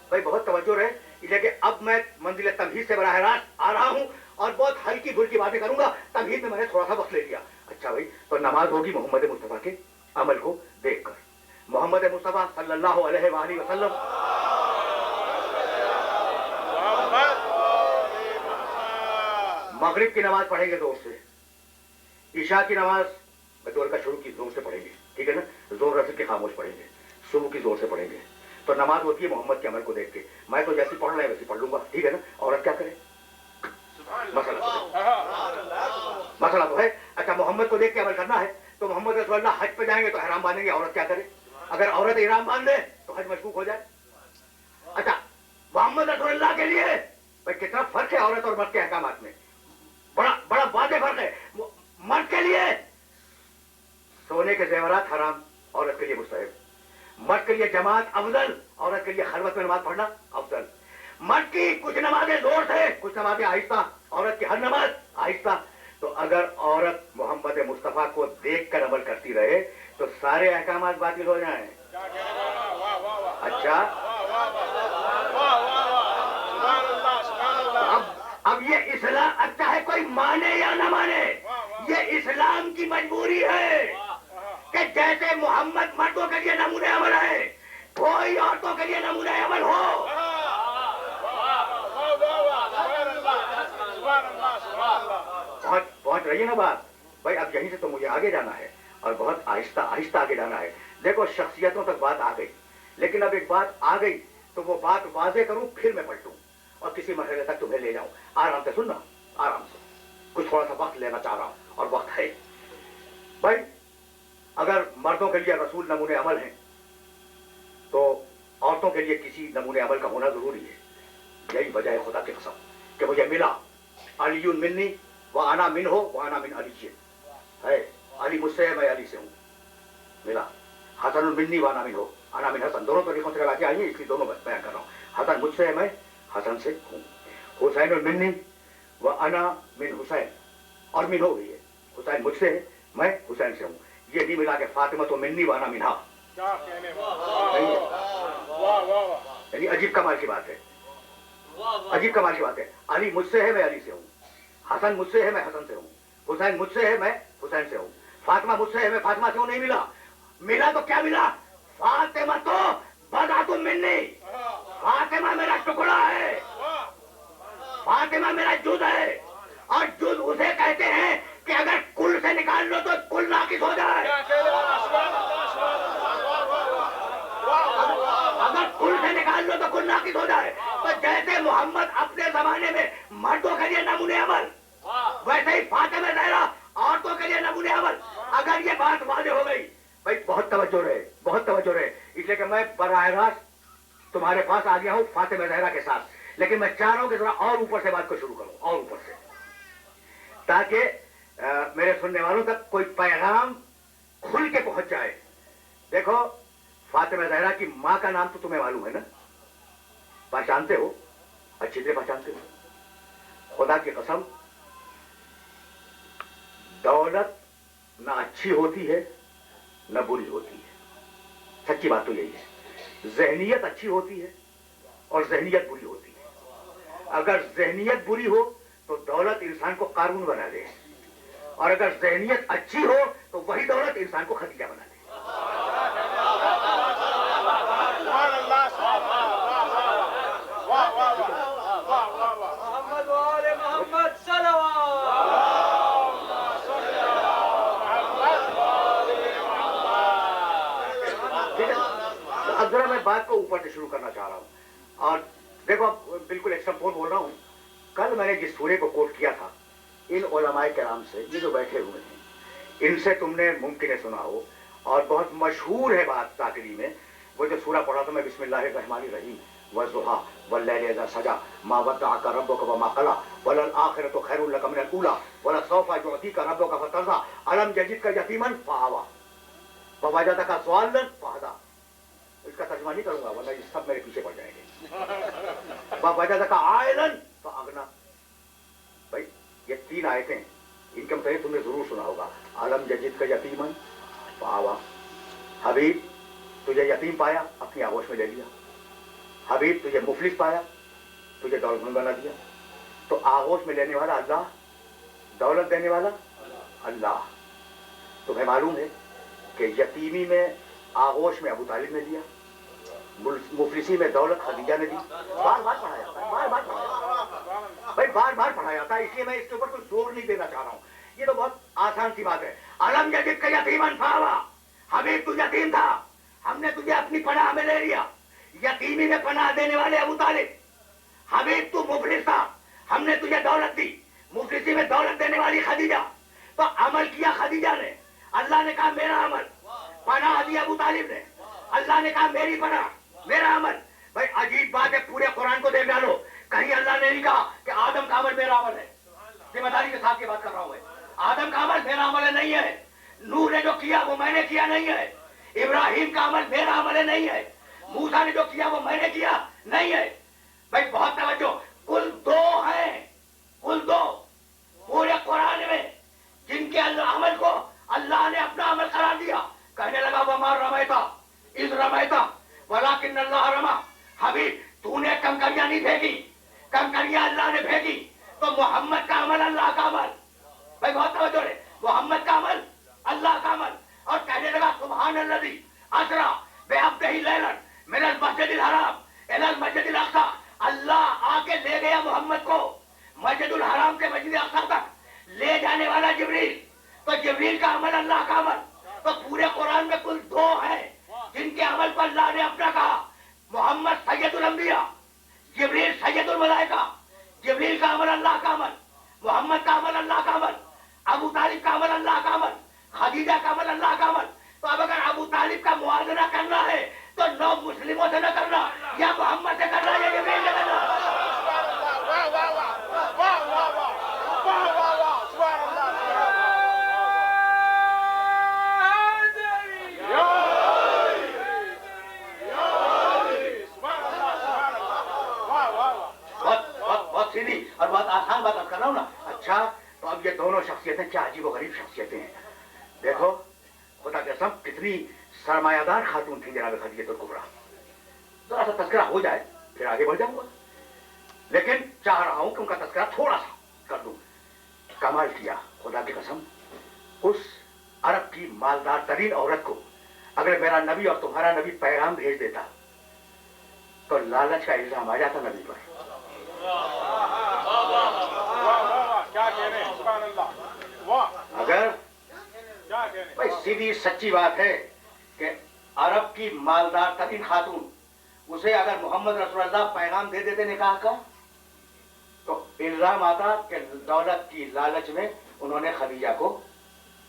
بھائی؟ بہت توجہ رہے. لیکن اب میں منزل تمہید سے براہ راست آ رہا ہوں اور بہت ہلکی پھلکی باتیں کروں گا. تمہید میں نے تھوڑا سا وقت لے لیا. اچھا بھائی، تو نماز ہوگی محمد مصطفیٰ کے عمل کو دیکھ کر. محمد مصطفیٰ صلی اللہ علیہ وآلہ وسلم مغرب کی نماز پڑھیں گے زور سے، عشاء کی نماز دور کا شروع کی زور سے پڑھیں گے، ٹھیک ہے نا، زور رسل کے خاموش پڑھیں گے، صبح کی زور سے پڑھیں گے. تو نماز ہوتی ہے محمد کے عمل کو دیکھ کے. میں تو جیسی پڑھ رہا ہے ویسی پڑھ لوں گا، ٹھیک ہے نا. عورت کیا کرے؟ مسئلہ تو ہے. اچھا محمد کو دیکھ کے عمل کرنا ہے تو محمد رسول اللہ حج پہ جائیں گے تو احرام باندھیں گے. عورت کیا کرے؟ اگر عورت احرام باندھ لے تو حج مشکوک ہو جائے. اچھا محمد رسول اللہ کے لیے بھائی کتنا فرق ہے عورت اور مرد کے احکامات میں، بڑا واضح فرق ہے. مرد کے لیے سونے کے زیورات حرام، عورت کے لیے مستحب. مرد کے لیے جماعت افضل، عورت کے لیے خلوت میں نماز پڑھنا افضل. مرد کی کچھ نمازیں زور سے، کچھ نمازیں آہستہ، عورت کی ہر نماز آہستہ. تو اگر عورت محمد مصطفیٰ کو دیکھ کر عمل کرتی رہے تو سارے احکامات باطل ہو جائیں. اچھا اب یہ اسلام اچھا ہے کوئی مانے یا نہ مانے, یہ اسلام کی مجبوری ہے کہ جیسے محمد مردوں کے لیے نمونہ عمل ہے کوئی عورتوں کے لیے نمونہ عمل ہو. پہنچ رہی ہے نا بات بھائی. اب یہیں سے تو مجھے آگے جانا ہے اور بہت آہستہ آہستہ آگے جانا ہے. دیکھو شخصیتوں تک بات آ گئی, لیکن اب ایک بات آ گئی تو وہ بات واضح کروں پھر میں پلٹوں اور کسی مرحلے تک تمہیں لے جاؤں. آرام سے سننا, آرام سے, کچھ تھوڑا سا وقت لینا چاہ رہا ہوں اور وقت ہے. بھائی اگر مردوں کے لیے رسول نمونے عمل ہیں تو عورتوں کے لیے کسی نمونے عمل کا ہونا ضروری ہے. یہی وجہ ہے خدا کی قسم کہ مجھے ملا علی منی وانا من ہو وانا من علی ہے. علی مجھ سے ہے میں علی سے ہوں. ملا حسن المنی وانا من ہو انا من حسن, دونوں طریقوں سے لگا کے آئیے اس لیے دونوں بیان کر رہا ہوں. حسن مجھ سے ہے میں حسن سے ہوں. حسین المنی وانا من حسین اور من ہو گئی ہے. حسین مجھ سے ہے میں حسین سے ہوں. یہ بھی ملا کے فاطمہ تو منی وانا منہا. یعنی عجیب کمال کی بات ہے, عجیب کمال کی بات ہے. علی مجھ سے ہے میں علی سے ہوں. حسن مجھ سے ہے میں حسن سے ہوں. حسین مجھ سے ہے میں حسین سے ہوں. فاطمہ مجھ سے ہے میں فاطمہ سے ہوں. نہیں ملا, ملا تو کیا ملا, فاطمہ تو بذات منی, فاطمہ میرا ٹکڑا ہے, فاطمہ میرا جز ہے. اور جز اسے کہتے ہیں کہ اگر کل سے نکال لو تو کل ناقص ہو جائے. اگر کل سے نکال لو تو کل ناقص ہو جائے. تو جیسے محمد اپنے زمانے میں مردوں کے لیے نمونے عمل, ویسے ہی فاطمہ زہرا عورتوں کے لیے نمونے عمل. اگر یہ بات واضح ہو گئی بھائی بہت توجہ رہے, بہت توجہ رہے. اس لیے کہ میں براہ راست تمہارے پاس آ گیا ہوں فاطمہ زہرا کے ساتھ, لیکن میں چاہ رہا ہوں کہ ذرا اور اوپر سے بات کو شروع کروں, اور اوپر سے, تاکہ میرے سننے والوں تک کوئی پیغام کھل کے پہنچ جائے. دیکھو فاطمہ زہرا کی ماں کا نام تو تمہیں معلوم ہے نا, پہچانتے ہو, اچھی طرح پہچانتے ہو. خدا کی قسم دولت نہ اچھی ہوتی ہے نہ بری ہوتی ہے. سچی بات تو یہی ہے. ذہنیت اچھی ہوتی ہے اور ذہنیت بری ہوتی ہے. اگر ذہنیت بری ہو تو دولت انسان کو قارون بنا دے, اور اگر ذہنیت اچھی ہو تو وہی دولت انسان کو خدیجہ بنا دے. اب ذرا میں بات کو اوپر سے شروع کرنا چاہ رہا ہوں. اور دیکھو بالکل ایکسٹرا بول رہا ہوں. کل میں نے جس سورے کو کوٹ کیا تھا ان علماء کرام سے, یہ جو بیٹھے ہوئے ہیں, ان سے تم نے ممکن ہے سنا ہو, اور بہت مشہور ہے بات تاکری میں. وہ جو سورہ پڑھا تھا میں, بسم اللہ الرحمن الرحیم, والضحى واللیل اذا سجى ما ودعك ربك وما قلى وللآخرة خير لك من الأولى ولسوف يعطيك ربك فترضى ألم يجدك يتيما فآوى ووجدك ضالا فهدى. اس کا ترجمہ نہیں کروں گا ورنہ یہ سب میرے پیچھے پڑ جائیں گے. ووجدك عائلا فأغنى. بھائی یہ تین آیتیں ان کے متعلق تم نے ضرور سنا ہوگا. ألم يجدك يتيما فآوى, حبیب تجھے یتیم پایا اپنی آغوش میں لے لیا. حبیب تجھے مفلس پایا تجھے دولت مند بنا دیا. تو آغوش میں لینے والا اللہ, دولت دینے والا اللہ. تمہیں معلوم ہے کہ یتیمی میں آغوش میں ابو طالب نے دیا, مفلسی میں دولت خدیجہ نے دی. بار بار پڑھایا تھا, بار بار پڑھایا بھائی, بار بار پڑھایا تھا. اس لیے میں اس کے اوپر کوئی زور نہیں دینا چاہ رہا ہوں. یہ تو بہت آسان سی بات ہے. علم یجدک کا یتیمن فآویٰ, حبیب تو یتیم تھا, ہم نے تجھے اپنی پناہ میں لے لیا. یتیمی میں پناہ دینے والے ابو طالب. حبیب تو مفلس تھا, ہم نے تجھے دولت دی. مفلسی میں دولت دینے والی خدیجہ. تو عمل کیا خدیجہ نے, اللہ نے کہا میرا عمل. پناہ دی ابو طالب نے, اللہ نے کہا میری پناہ میرا عمل. بھائی عجیب بات ہے, پورے قرآن کو دیکھ ڈالو, کہیں اللہ نے نہیں کہا کہ آدم کا عمل میرا عمل ہے. ذمہ داری کے ساتھ یہ بات کر رہا ہوں میں. آدم کا عمل میرا عمل ہے نہیں ہے. نوح نے جو کیا وہ میں نے کیا نہیں ہے. ابراہیم کا عمل میرا عمل ہے نہیں ہے. موسیٰ نے جو کیا وہ میں نے کیا نہیں ہے. بھائی بہت توجہ, کل دو ہیں, کل دو پورے قرآن میں. جن کے عمل کو اللہ نے اپنا عمل قرار دیا. کہنے لگا وما رمیتا اذ رمیتا ولکن اللہ رما. حبیب تو نے کنکریاں نہیں بھیجی, کنکریاں اللہ نے بھیجی. تو محمد کا عمل اللہ کا عمل, بھائی بہت توجہ ہے, محمد کا عمل اللہ کا عمل. اور کہنے لگا سبحان الذی اسرا بعبدہ لیلا من المسجد الحرام الی المسجد الاقصی. اللہ آ کے لے گیا محمد کو مسجد الحرام سے مسجد اقصی تک لے جانے والا جبریل. تو جبریل کا عمل اللہ کا عمل. تو پورے قرآن میں کل 2 ہیں جن کے عمل کو اللہ نے اپنا کہا. محمد سید الانبیاء, جبریل سید الملائکہ. جبریل کا عمل اللہ کا عمل, محمد کا عمل اللہ کا عمل, ابو طالب کا عمل اللہ کا عمل, خدیجہ کا عمل اللہ کا عمل. تو اب اگر ابو طالب کا موازنہ کرنا ہے تو 9 مسلموں سے نہ کرنا, یا محمد سے کرنا, یا جبریل سے کرنا. بہت سیدھی اور بہت آسان بات اب کر رہا ہوں نا. اچھا تو اب یہ دونوں شخصیتیں کیا عجیب و غریب شخصیتیں ہیں. دیکھو خدا کی قسم کتنی سرمایہ دار خاتون تھی جناب خدیجہ الکبریٰ. ذرا سا تذکرہ ہو جائے پھر آگے بڑھ جاؤں گا, لیکن چاہ رہا ہوں کہ ان کا تذکرہ تھوڑا سا کر دوں. کمال کیا خدا کی قسم. اس عرب کی مالدار ترین عورت کو اگر میرا نبی اور تمہارا نبی پیغام بھیج دیتا تو لالچ کا الزام آ جاتا نبی پر. اگر بھائی سیدھی سچی بات ہے کہ عرب کی مالدار ترین خاتون اسے اگر محمد رسول اللہ پیغام دے دیتے نکاح کا تو الزام آتا کہ دولت کی لالچ میں انہوں نے خدیجہ کو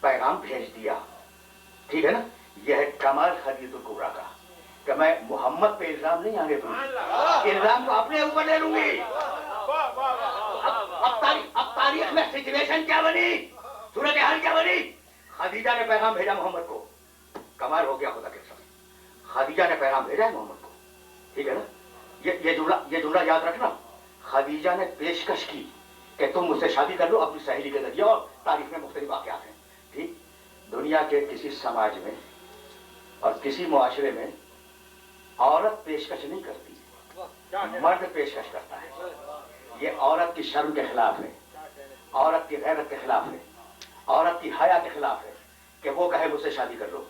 پیغام بھیج دیا. ٹھیک ہے نا. یہ ہے کمال خدیجہ الکبریٰ کا کہ میں محمد پہ الزام نہیں آنے دوں گی, الزام کو اپنے اوپر لے لوں گی. اب تاریخ میں سچویشن کیا بنی, صورتحال کیا بنی. خدیجہ نے پیغام بھیجا محمد کو. کمال ہو گیا خدا کے ساتھ. خدیجہ نے پیغام بھیجا ہے محمد کو. ٹھیک ہے نا. یہ جملہ یاد رکھنا. خدیجہ نے پیشکش کی کہ تم مجھ سے شادی کر لو اپنی سہیلی کے ذریعے, اور تاریخ میں مختلف واقعات ہیں. ٹھیک. دنیا کے کسی سماج میں اور کسی معاشرے میں عورت پیشکش نہیں کرتی, مرد پیشکش کرتا ہے. یہ عورت کی شرم کے خلاف ہے, عورت کی غیرت کے خلاف ہے, عورت کی حیا کے خلاف ہے کہ وہ کہے مجھ سے شادی کر لو.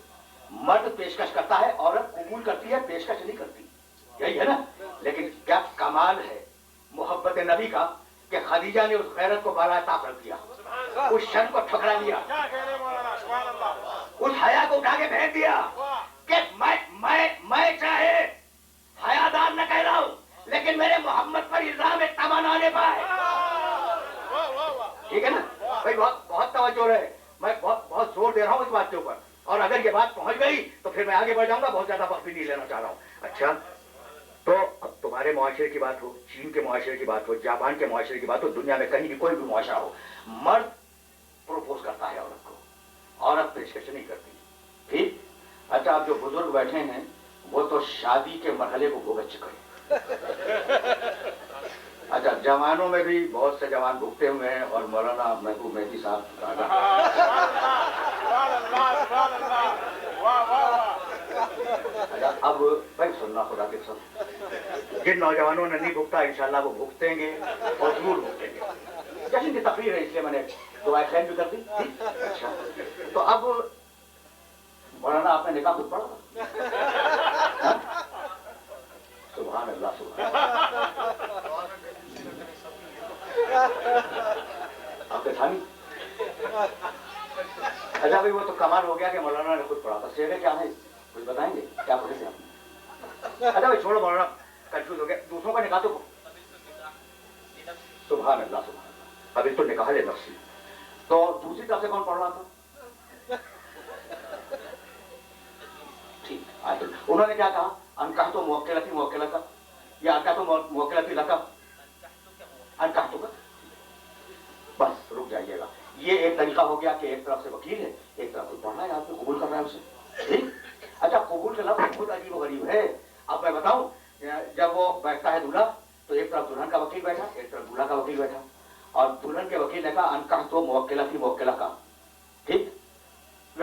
مرد پیشکش کرتا ہے, عورت قبول کرتی ہے, پیشکش نہیں کرتی. یہی ہے نا. لیکن کیا کمال ہے محبت نبی کا کہ خدیجہ نے اس غیرت کو بالائے طاق رکھ دیا, اس شرم کو ٹھکرا دیا, اس حیا کو اٹھا کے پھینک دیا کہ میں چاہے حیادار نہ کہہ رہا ہوں لیکن میرے محمد پر الزام تباہ نہ آنے پائے. ٹھیک ہے نا بھائی. بہت توجہ رہے. میں بہت زور دے رہا ہوں اس بات کے اوپر, اور اگر یہ بات پہنچ گئی تو پھر میں آگے بڑھ جاؤں گا. بہت زیادہ وقت بھی نہیں لینا چاہ رہا ہوں. اچھا تو اب تمہارے معاشرے کی بات ہو, چین کے معاشرے کی بات ہو, جاپان کے معاشرے کی بات ہو, دنیا میں کہیں بھی کوئی بھی معاشرہ ہو, مرد پروپوز کرتا ہے عورت کو, عورت پیشکش نہیں کرتی. ٹھیک. اچھا اب جو بزرگ بیٹھے ہیں وہ تو شادی کے مرحلے کو بھگت چکے. اچھا جوانوں میں بھی بہت سے جوان بھگتے ہوئے ہیں, اور مولانا محبوب مہدی صاحب. اچھا اب بھائی سننا خدا کے ساتھ, جن نوجوانوں نے نہیں بھگتا انشاءاللہ وہ بھگتیں گے اور ضرور بھگتیں گے. جشن کی تقریر ہے اس لیے میں نے دعائیں خیر بھی کر دی. اچھا تو اب مولانا آپ نے نکاح خود پڑھا تھا. سبحان اللہ سبحان آپ کے تھا نہیں. اچھا بھائی وہ تو کمال ہو گیا کہ مولانا نے خود پڑھا تھا. سیرے کیا ہے کچھ بتائیں گے کیا پڑھے تھے آپ نے؟ اچھا بھائی چھوڑو مولانا, کنفیوز ہو گیا. دوسروں کا نکاح تو سبحان اللہ سبحان اللہ. ابھی تو نکاح لے نفسی. تو دوسری طرف سے کون پڑھ رہا تھا؟ ٹھیک. انہوں نے کیا کہا؟ انکاح تو موکلہ کا, یا انکاح تو موکلتی لقب, انکاح تو کا. بس رک جائیے گا. یہ ایک طریقہ ہو گیا کہ ایک طرف سے وکیل ہے, ایک طرف سے پڑھنا ہے, آپ کو قبول کرنا ہے اسے. ٹھیک. اچھا قبول کا لفظ بہت عجیب و غریب ہے. اب میں بتاؤں, جب وہ بیٹھتا ہے دولہا تو ایک طرف دلہن کا وکیل بیٹھا, ایک طرف دولہا کا وکیل بیٹھا, اور دلہن کے وکیل نے کہا انکاح تو موکلہ کا,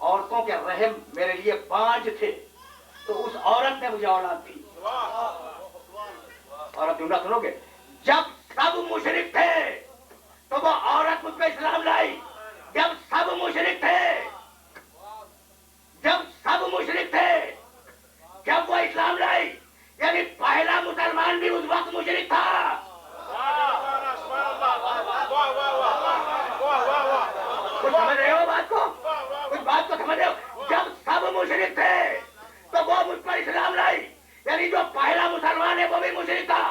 عورتوں کے رحم میرے لیے بانجھ تھے تو اس عورت نے مجھے اولاد دی. اور اب جملہ سنو گے, جب سب مشرک تھے تو وہ عورت مجھ پہ اسلام لائی. جب سب مشرک تھے, جب سب مشرک تھے, جب وہ اسلام لائی, یعنی پہلا مسلمان بھی اس وقت مشرک تھا. کچھ سمجھ رہے ہو بات کو؟ کچھ بات کو سمجھ رہے ہو؟ جب سب مشرک تھے تو وہ مجھ پر اسلام لائی, یعنی جو پہلا مسلمان ہے وہ بھی مشرک تھا.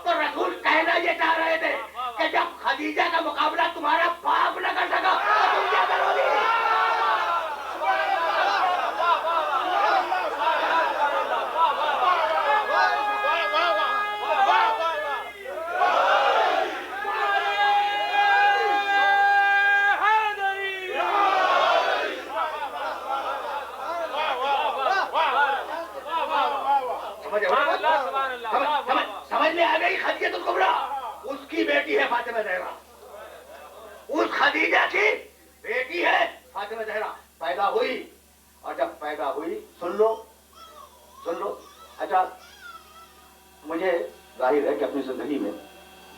تو رسول کہنا یہ چاہ رہے تھے کہ جب خدیجہ کا مقابلہ تمہارا باپ نہ کر سکا تو تم کیا کرو گی؟ سمجھ میں آ گئی؟ خدیجہ الکبریٰ اس کی بیٹی ہے فاطمہ زہرا, اس خدیجہ کی بیٹی ہے فاطمہ زہرا. پیدا ہوئی, اور جب پیدا ہوئی, سن لو, اچھا مجھے ظاہر ہے کہ اپنی زندگی میں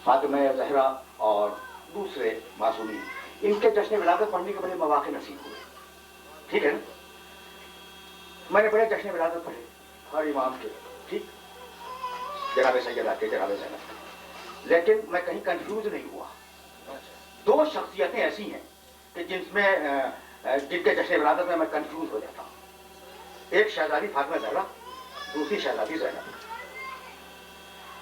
فاطمہ زہرا اور دوسرے معصومین ان کے جشن ولادت پڑھنے کے بڑے مواقع نصیب ہوئے, ٹھیک ہے نا؟ میں نے بڑے جشن ولادت پڑھے ہر امام کے, ٹھیک, جناب سیدہ کے, جناب زینب کے, لیکن میں کہیں کنفیوز نہیں ہوا. دو شخصیتیں ایسی ہیں کہ جن کے جشن ولادت میں کنفیوز ہو جاتا ہوں. ایک شہزادی فاطمہ زہرا, دوسری شہزادی زینب.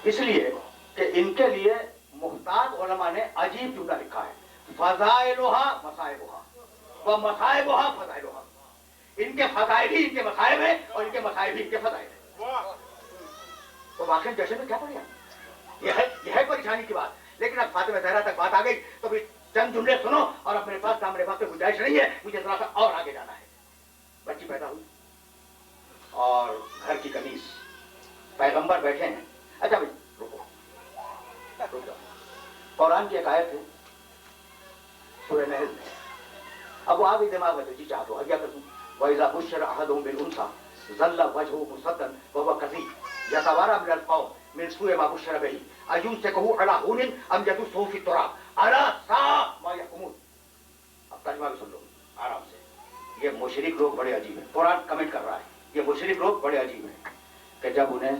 اس لیے کہ ان کے لیے محتاط علماء نے عجیب جملہ لکھا ہے, فضائلھا مصائبھا و مصائبھا فضائلھا. ان کے فضائل ہی ان کے مصائب ہیں اور ان کے مصائب ہی ان کے فضائل ہیں. تو واقعی جشن میں کیا پڑھیا, یہ ہے پریشانی کی بات. لیکن اب فاطمہ زہرا تک بات آ گئی تو پھر چند جملے سنو, اور اب میرے پاس سامنے وقت گنجائش نہیں ہے, مجھے ذرا سا اور آگے جانا ہے. بچی پیدا ہوئی اور گھر کی کنیز, پیغمبر بیٹھے ہیں. اچھا بھائی رکو, قرآن کی ایک آیت ہے سورہ نحل میں, اب وہ آ گئی دماغ میں تو جی چاہ تو کیا کر دوں. وَإِذَا بُشِّرَ أَحَدُهُم بِالْأُنثَىٰ ظَلَّ وَجْهُهُ مُسْوَدًّا وَهُوَ كَظِيمٌ يَتَوَارَىٰ مِنَ الْقَوْمِ مِنْ سُوءِ مَا بُشِّرَ بِهِ أَيُمْسِكُهُ عَلَىٰ هُونٍ أَمْ يَدُسُّهُ فِي التُّرَابِ أَلَا سَاءَ مَا يَحْكُمُونَ. اب ترجمہ بھی سن لو آرام سے. یہ مشرک لوگ بڑے عجیب ہیں. قرآن کمنٹ کر رہا ہے, یہ مشرک لوگ بڑے عجیب ہیں کہ جب انہیں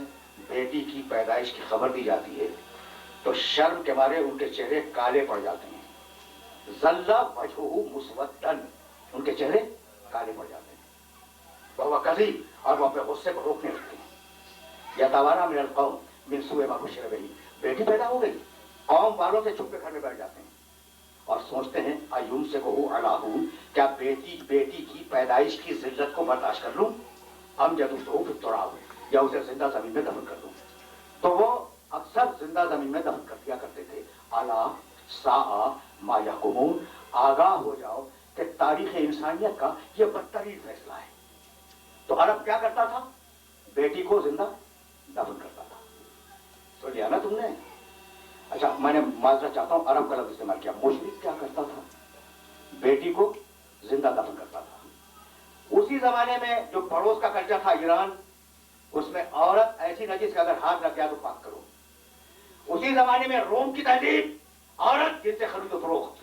بیٹی کی پیدائش کی خبر دی جاتی ہے تو شرم کے مارے ان کے چہرے کالے پڑ جاتے ہیں. ظَلَّ وَجْهُهُ مُسْوَدًّا, ان کے چہرے کالے پڑ جاتے ہیں. وہ کظیم, اور وہ اپنے غصے کو روکنے لگتے ہیں. یتوارا من القوم من سوء ما بشر بہ, بیٹی پیدا ہو گئی, قوم والوں سے چھپ کے گھر میں بیٹھ جاتے ہیں اور سوچتے ہیں ایمسکہ علی ہون, کیا بیٹی کی پیدائش کی ذلت کو برداشت کر لوں, ام یدسہ فی التراب, یا اسے زندہ زمین میں دفن کر دوں. تو وہ اکثر زندہ زمین میں دفن کر دیا کرتے تھے. الا ساء ما یحکمون, آگاہ ہو جاؤ کہ تاریخ انسانیت کا یہ بدترین فیصلہ ہے. تو عرب کیا کرتا تھا, بیٹی کو زندہ دفن کرتا تھا. تو لیا نا تم نے. اچھا میں نے معذرت چاہتا ہوں عرب کا لفظ استعمال کیا. مشرک کیا کرتا تھا, بیٹی کو زندہ دفن کرتا تھا. اسی زمانے میں جو پڑوس کا کلچر تھا ایران, اس میں عورت ایسی نجس کہ اگر ہاتھ لگ گیا تو پاک کرو. اسی زمانے میں روم کی تہذیب, عورت جن سے خرید و فروخت.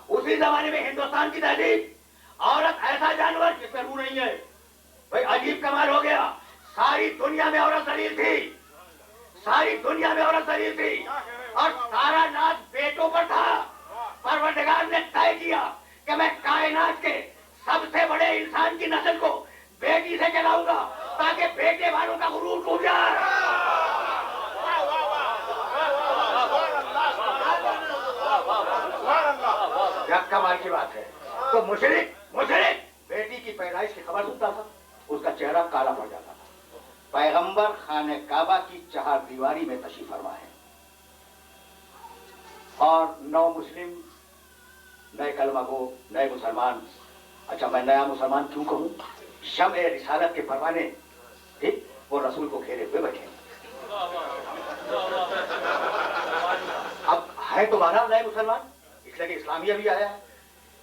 اسی زمانے میں ہندوستان کی تہذیب, عورت ایسا جانور جس میں روح نہیں ہے. بھائی عجیب کمال ہو گیا, ساری دنیا میں عورت ذلیل تھی, ساری دنیا میں عورت ذلیل تھی, اور سارا ناز بیٹوں پر تھا. پروردگار نے طے کیا کہ میں کائنات کے سب سے بڑے انسان کی نسل کو بیٹی سے چلاؤں گا تاکہ بیٹے والوں کا غرور ٹوٹ جائے. کمال کی بات ہے. تو مشرک بیٹی کی پیدائش کی خبر سنتا تھا, اس کا چہرہ کالا پڑ جاتا تھا. پیغمبر خانہ کعبہ کی چہار دیواری میں تشریف فرما ہے, اور نو مسلم, نئے کلمہ گو, نئے مسلمان. اچھا میں نیا مسلمان کیوں کہوں, شمع رسالت کے پروانے ٹھیک وہ رسول کو گھیرے ہوئے بیٹھے. اب ہے تمہارا نئے مسلمان, اس لیے کہ اسلامیہ بھی آیا ہے.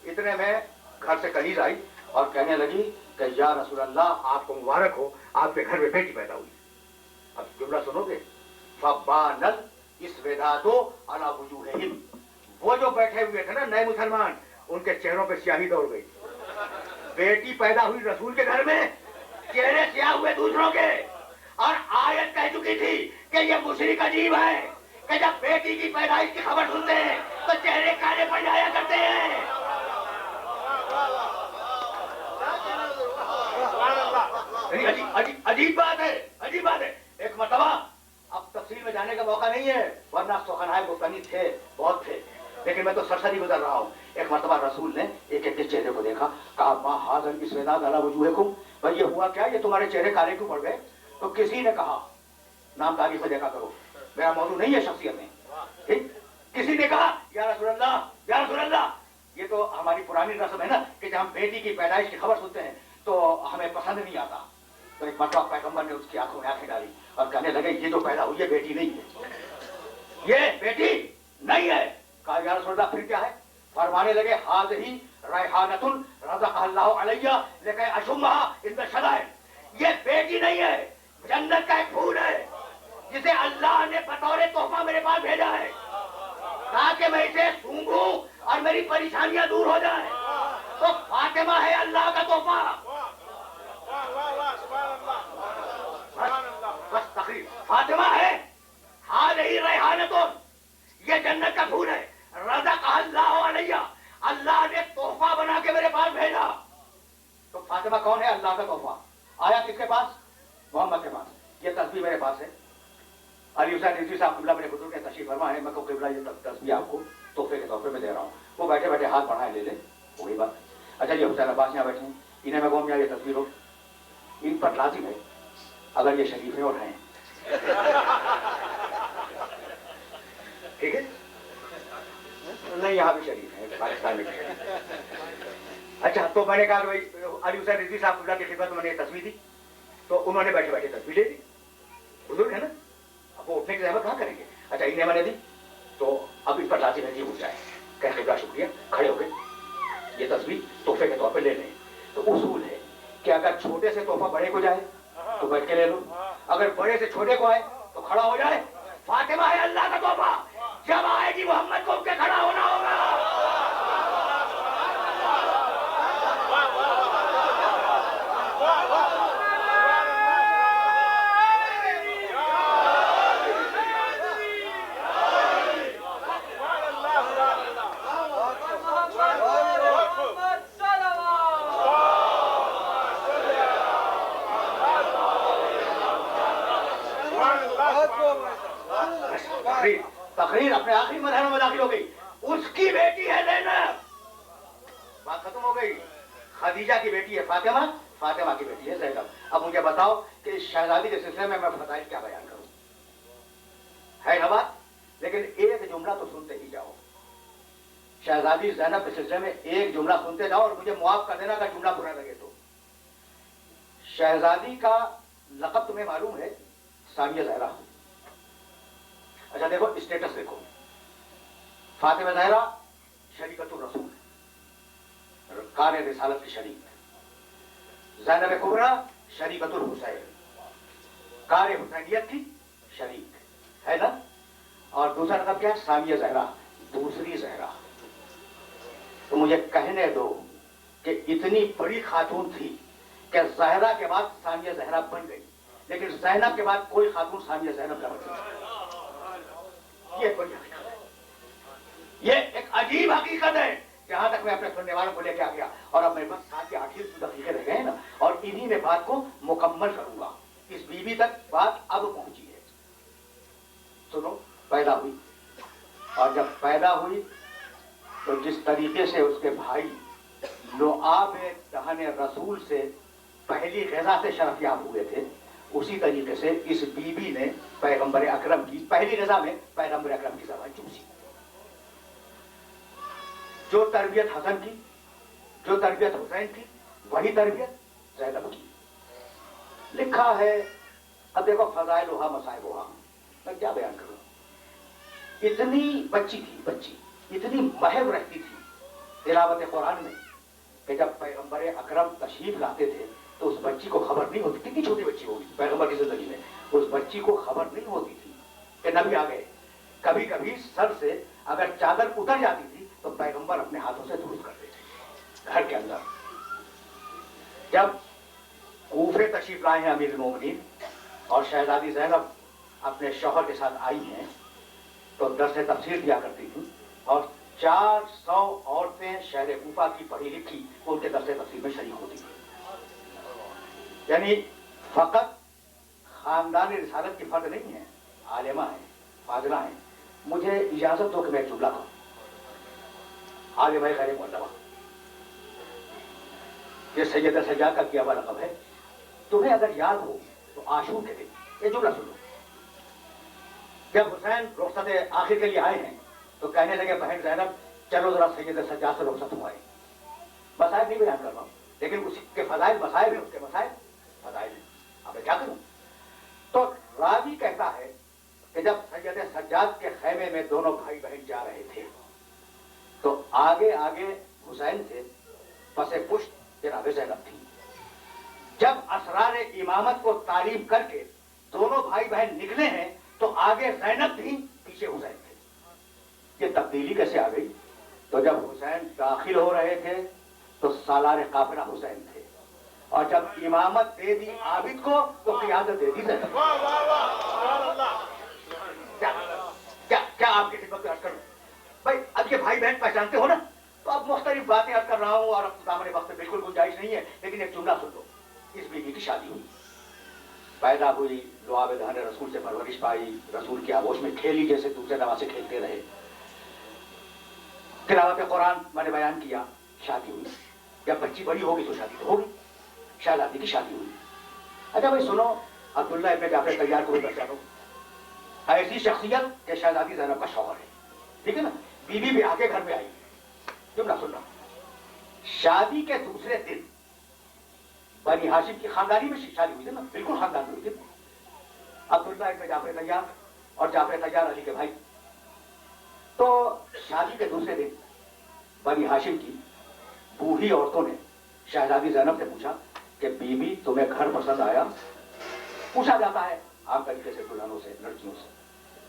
اتنے میں گھر سے کنیز آئی, اور کہنے لگی کہ یا رسول اللہ آپ کو مبارک ہو، آپ کے گھر میں بیٹی پیدا ہوئی. اب جملہ سنو گے، فبانل اسودادو علی وجوہہم، وہ جو بیٹھے ہوئے تھے نا نئے مسلمان، ان کے چہروں پہ سیاہی دوڑ گئی. بیٹی پیدا ہوئی رسول کے گھر میں، چہرے سیاہ ہوئے دوسروں کے. اور آیت کہہ چکی تھی کہ یہ مشرک عجیب ہے کہ جب بیٹی کی پیدائش کی خبر سنتے ہیں تو چہرے کالے پڑ جایا کرتے ہیں. عجیب بات ہے، عجیب بات ہے. ایک مرتبہ، اب تفصیل میں جانے کا موقع نہیں ہے ورنہ سخنائے گفتنی تھے، بہت تھے، لیکن میں تو سرسری گزر رہا ہوں. ایک مرتبہ رسول نے ایک ایک کے چہرے کو دیکھا، کہا ما ھذا الاسوداد علی وجوہکم، بھائی یہ ہوا کیا، یہ تمہارے چہرے کالے کیوں پڑ گئے؟ تو کسی نے کہا، نام تاریخ میں دیکھا کرو، میرا موضوع نہیں ہے شخصیت میں، ٹھیک؟ کسی نے کہا یا رسول اللہ، یا رسول اللہ، یہ تو ہماری پرانی رسم ہے نا کہ جب ہم بیٹی کی پیدائش کی خبر سنتے ہیں تو ہمیں پسند نہیں آتا. تو ایک مرتبہ پیغمبر نے اس کی آنکھوں میں آنکھیں ڈالی اور کہنے لگے یہ جو پیدا ہوئی ہے بیٹی نہیں ہے، یہ بیٹی نہیں ہے. کہا یا رسول اللہ پھر کیا ہے؟ فرمانے لگے ھذہ ریحانۃ رزقھا اللہ علیہ لکی اشمھا عند الشدائد، یہ بیٹی نہیں ہے، جنت کا ایک پھول ہے جسے اللہ نے بطور تحفہ میرے پاس بھیجا ہے تاکہ میں اسے سونگھوں اور میری پریشانیاں دور ہو جائیں. تو فاطمہ ہے اللہ کا تحفہ. بس تقریر، فاطمہ ہے ھذہ ریحانۃ، یہ جنت کا پھول ہے، رزقھا اللہ علیہ، اللہ نے تحفہ بنا کے میرے پاس بھیجا. تو فاطمہ کون ہے؟ اللہ کا تحفہ. آیا کس کے پاس؟ محمد کے پاس. یہ تسبیح میرے پاس ہے. علی حسین رضوی صاحب قبلہ میرے حضور کے تشریف فرما ہے، میں کو قبلہ یہ تسبیح آپ کو تحفے کے طور پہ میں دے رہا ہوں. وہ بیٹھے بیٹھے ہاتھ بڑھائے لے لیں، وہی بات. اچھا یہ حسین عباس یہاں بیٹھے ہیں، انہیں میں کہوں یہ تصویر ہو، ان پر لازم ہے اگر یہ شریف ہیں اور ہیں، ٹھیک ہے؟ نہیں یہاں بھی شریف ہیں، پاکستان میں بھی شریف ہیں. اچھا تو میں نے کہا کہ علی حسین رضوی صاحب قبلہ کی خدمت میں نے یہ تصویر دی تو انہوں نے بیٹھے بیٹھے تصویر لے دی. بزرگ ہے نا، اب وہ اٹھنے کی زحمت کہاں کریں گے. اچھا انہیں میں نے دی تو اب اس پر لازم ہے جی اٹھ جائے، کہنے کا شکریہ، کھڑے ہو گئے، یہ تصویر تحفے کے طور پہ لے لیں. تو اصول ہے کہ اگر چھوٹے سے تحفہ بڑے کو جائے تو بیٹھ کے لے لو، اگر بڑے سے چھوٹے کو آئے تو کھڑا ہو جائے. فاطمہ ہے اللہ کا تحفہ، جب آئے گی محمد کو ان کے کھڑا ہونا ہوگا. تقریر اپنے آخری مرحلے میں داخل ہو گئی. اس کی بیٹی ہے زینب، بات ختم ہو گئی. خدیجہ کی بیٹی ہے فاطمہ، فاطمہ کی بیٹی ہے زینب. اب مجھے بتاؤ کہ اس شہزادی کے سلسلے میں فضائل کیا بیان کروں؟ ہے نا بات، لیکن ایک جملہ تو سنتے ہی جاؤ. شہزادی زینب کے سلسلے میں ایک جملہ سنتے جاؤ اور مجھے معاف کر دینا اگر جملہ برا لگے تو. شہزادی کا لقب تمہیں معلوم ہے، سامیہ زہرا. اچھا دیکھو اسٹیٹس دیکھو، فاطمہ زہرا شریکۃ الرسول، کار رسالت کی شریک. زینب کبریٰ شریکۃ الحسین، کار حسینیت کی شریک ہے نا. اور دوسرا لقب کیا ہے؟ سامیہ زہرا، دوسری زہرا. تو مجھے کہنے دو کہ اتنی بڑی خاتون تھی کہ زہرا کے بعد سامیہ زہرا بن گئی، لیکن زینب کے بعد کوئی خاتون سامیہ زینب نہ بن سکی. یہ بڑی حقیقت ہے، یہ ایک عجیب حقیقت ہے. جہاں تک میں اپنے سننے والوں کو لے کے آ گیا اور اب میرے پاس 7 یا 8 دقیقے رہ گئے نا، اور انہی میں بات کو مکمل کروں گا. اس بیوی تک بات اب پہنچی ہے. سنو، پیدا ہوئی، اور جب پیدا ہوئی تو جس طریقے سے اس کے بھائی لعاب دہن رسول سے پہلی غذا سے شرفیاب ہوئے تھے، اسی طریقے سے اس بیوی نے پیغمبر اکرم کی پہلی غذا میں پیغمبر اکرم کی زبان چوسی. جو تربیت حسن کی، جو تربیت حسین کی، وہی تربیت زینب کی. لکھا ہے، اب دیکھو فضائل وہاں مسائب وہاں، میں کیا بیان کروں. اتنی بچی تھی، بچی اتنی محب رہتی تھی تلاوت قرآن میں، کہ جب پیغمبر اکرم تشریف لاتے تھے تو اس بچی کو خبر نہیں ہوتی، کتنی چھوٹی بچی ہوگی پیغمبر کی زندگی میں، اس بچی کو خبر نہیں ہوتی تھی کہ نبی آ گئے. کبھی کبھی سر سے اگر چادر اتر جاتی تھی تو پیغمبر اپنے ہاتھوں سے درست کرتے تھے گھر کے اندر. جب کوفے تشریف لائے ہیں امیر المومنین اور شہزادی زینب اپنے شوہر کے ساتھ آئی ہیں تو درس تفسیر دیا کرتی تھی اور 400 عورتیں شہر کوفہ کی پڑھی لکھی ان کے درس تفسیر میں شریک ہوتی تھی. یعنی فقط خاندان رسالت کی فرد نہیں ہے، عالمہ ہیں، فاضلہ ہیں. مجھے اجازت دو کہ میں جملہ کہوں. عالمہ خیر معلمہ، یہ سید سجاد کا کیا ہوا لقب ہے. تمہیں اگر یاد ہو تو عاشور کے دن یہ جملہ سن لو. جب حسین رخصت آخر کے لیے آئے ہیں تو کہنے لگے بہن زینب چلو ذرا سید سجاد سے رخصت ہو آئے. مسائل نہیں بیان کر رہا ہوں لیکن اس کے فضائل مسائل ہیں، اس کے مسائل فضائل ہیں. اب میں کیا کروں؟ تو راوی کہتا ہے کہ جب سید سجاد کے خیمے میں دونوں بھائی بہن جا رہے تھے تو آگے آگے حسین تھے، پس پشت جناب زینب تھی. جب اسرار امامت کو تعلیم کر کے دونوں بھائی بہن نکلے ہیں تو آگے زینب تھی، پیچھے حسین تھے. یہ تبدیلی کیسے آ گئی؟ تو جب حسین داخل ہو رہے تھے تو سالار قافلہ حسین تھے اور جب امامت دے دی عابد کو تو قیادت دے دی زینب. کیا آپ کی خدمت عرض کروں بھائی؟ اب یہ بھائی بہن پہچانتے ہو نا، تو اب مختلف باتیں عرض کر رہا ہوں اور اب دامن وقت میں بالکل گنجائش نہیں ہے، لیکن ایک جملہ سن لو. اس بیوی کی شادی ہوئی، پیدا ہوئی، لعاب دہن رسول سے پرورش پائی، رسول کی آغوش میں کھیلی جیسے دوسرے نوازے کھیلتے رہے. تلاوت قرآن میں نے بیان کیا، شادی ہوئی. جب بچی بڑی ہوگی تو شادی تو ہوگی. شہزادی کی شادی ہوئی. اچھا بھائی سنو، عبداللہ ابن جعفر طیار کو بھی پہچانو. ایسی شخصیت کہ شہزادی زینب کا شوہر ہے، ٹھیک ہے نا. بیوی بھی آگے گھر میں آئی. جملہ سننا. شادی کے دوسرے دن بنی ہاشم کی خاندانی میں شادی ہوئی تھی نا، بالکل خاندان میں ہوئی تھی. عبداللہ ابن جعفر طیار اور جعفر طیار علی کے بھائی. تو شادی کے دوسرے دن بنی ہاشم کی بوڑھی عورتوں نے شہزادی زینب سے پوچھا کہ بیوی تمہیں گھر پسند آیا؟ پوچھا جاتا ہے عام طریقے سے دلہنوں سے، لڑکیوں سے،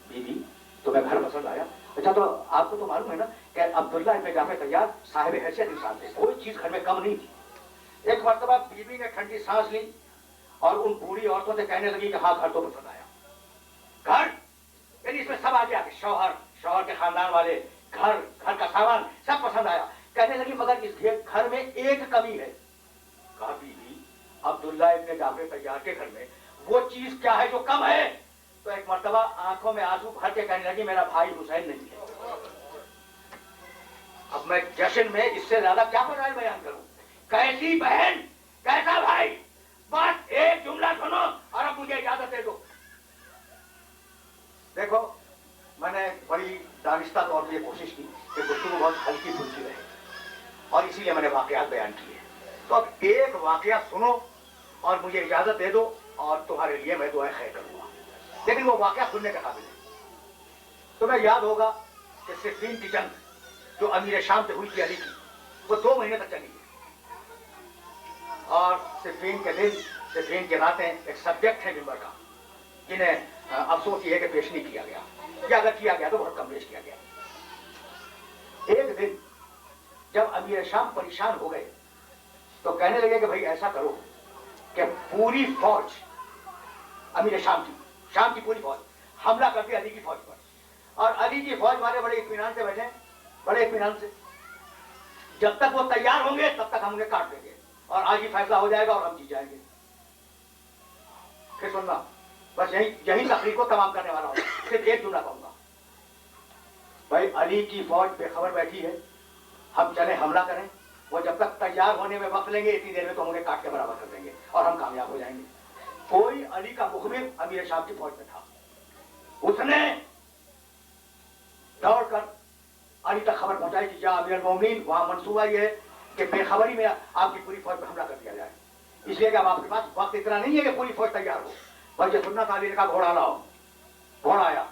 بیوی تمہیں گھر پسند آیا؟ اچھا تو آپ کو تو معلوم ہے نا کہ عبداللہ ابن جعفر طیار صاحب حیثیت انسان تھے، کوئی چیز گھر میں کم نہیں تھی. ایک مرتبہ بیوی نے ٹھنڈی سانس لی اور ان بوڑھی عورتوں سے کہنے لگی کہ ہاں گھر تو پسند آیا. گھر یعنی اس میں سب آ گیا کہ شوہر کے خاندان والے، گھر کا سامان سب پسند آیا. کہنے لگی مگر اس گھر میں ایک کمی ہے. کہا بیوی عبداللہ ابن جعفر طیار کے گھر میں وہ چیز کیا ہے جو کم ہے؟ تو ایک مرتبہ آنکھوں میں آنسو بھر کے کہنے لگی میرا بھائی حسین نہیں ہے. اب میں جشن میں اس سے زیادہ کیا فضائل بیان کروں؟ کیسی بہن، کیسا بھائی، بس ایک جملہ سنو اور اب مجھے اجازت دے دو. دیکھو میں نے بڑی دانستہ طور پر یہ کوشش کی کہ گفتگو بہت ہلکی پھلکی رہے اور اسی لیے میں نے واقعات بیان کیے. تو اب ایک واقعہ سنو اور مجھے اجازت دے دو اور تمہارے لیے میں دعائیں خیر کروں گا، لیکن وہ واقعہ سننے کا قابل ہے. تمہیں یاد ہوگا کہ صفین کی جنگ جو امیر شام سے ہوئی تھی علی کی، وہ 2 مہینے تک چلی اور صفین کے دن، صفین کی راتیں ایک سبجیکٹ ہے ممبر کا جنہیں افسوس یہ ہے کہ پیش نہیں کیا گیا، یا اگر کیا گیا تو بہت کم پیش کیا گیا. ایک دن جب امیر شام پریشان ہو گئے تو کہنے لگے کہ بھائی ایسا کرو کہ پوری فوج امیر شام کی پوری فوج حملہ کرتی علی کی فوج پر، اور علی کی فوج والے بڑے اطمینان سے بیٹھے، بڑے اطمینان سے. جب تک وہ تیار ہوں گے تب تک ہم انہیں کاٹ دیں گے اور آج ہی فیصلہ ہو جائے گا اور ہم جیت جائیں گے. پھر سننا، بس یہی تقریر کو تمام کرنے والا ہوں. صرف ایک جملہ کہوں گا. بھائی علی کی فوج بے خبر بیٹھی ہے، ہم چلیں حملہ کریں. وہ جب تک تیار ہونے میں وقت لیں گے اتنی دیر میں تو ہم انہیں کاٹ کے برابر کر دیں گے اور ہم کامیاب ہو جائیں گے. کوئی علی کا مخبر امیر شام کی فوج میں تھا، اس نے دوڑ کر علی تک خبر پہنچائی کہ یا امیر المومنین وہاں منصوبہ یہ ہے کہ بے خبری میں آپ کی پوری فوج پہ حملہ کر دیا جائے، اس لیے کہ اب آپ کے پاس وقت اتنا نہیں ہے کہ پوری فوج تیار ہو. بلکہ سننا تھا، علی نے کہا گھوڑا لاؤ. گھوڑا آیا،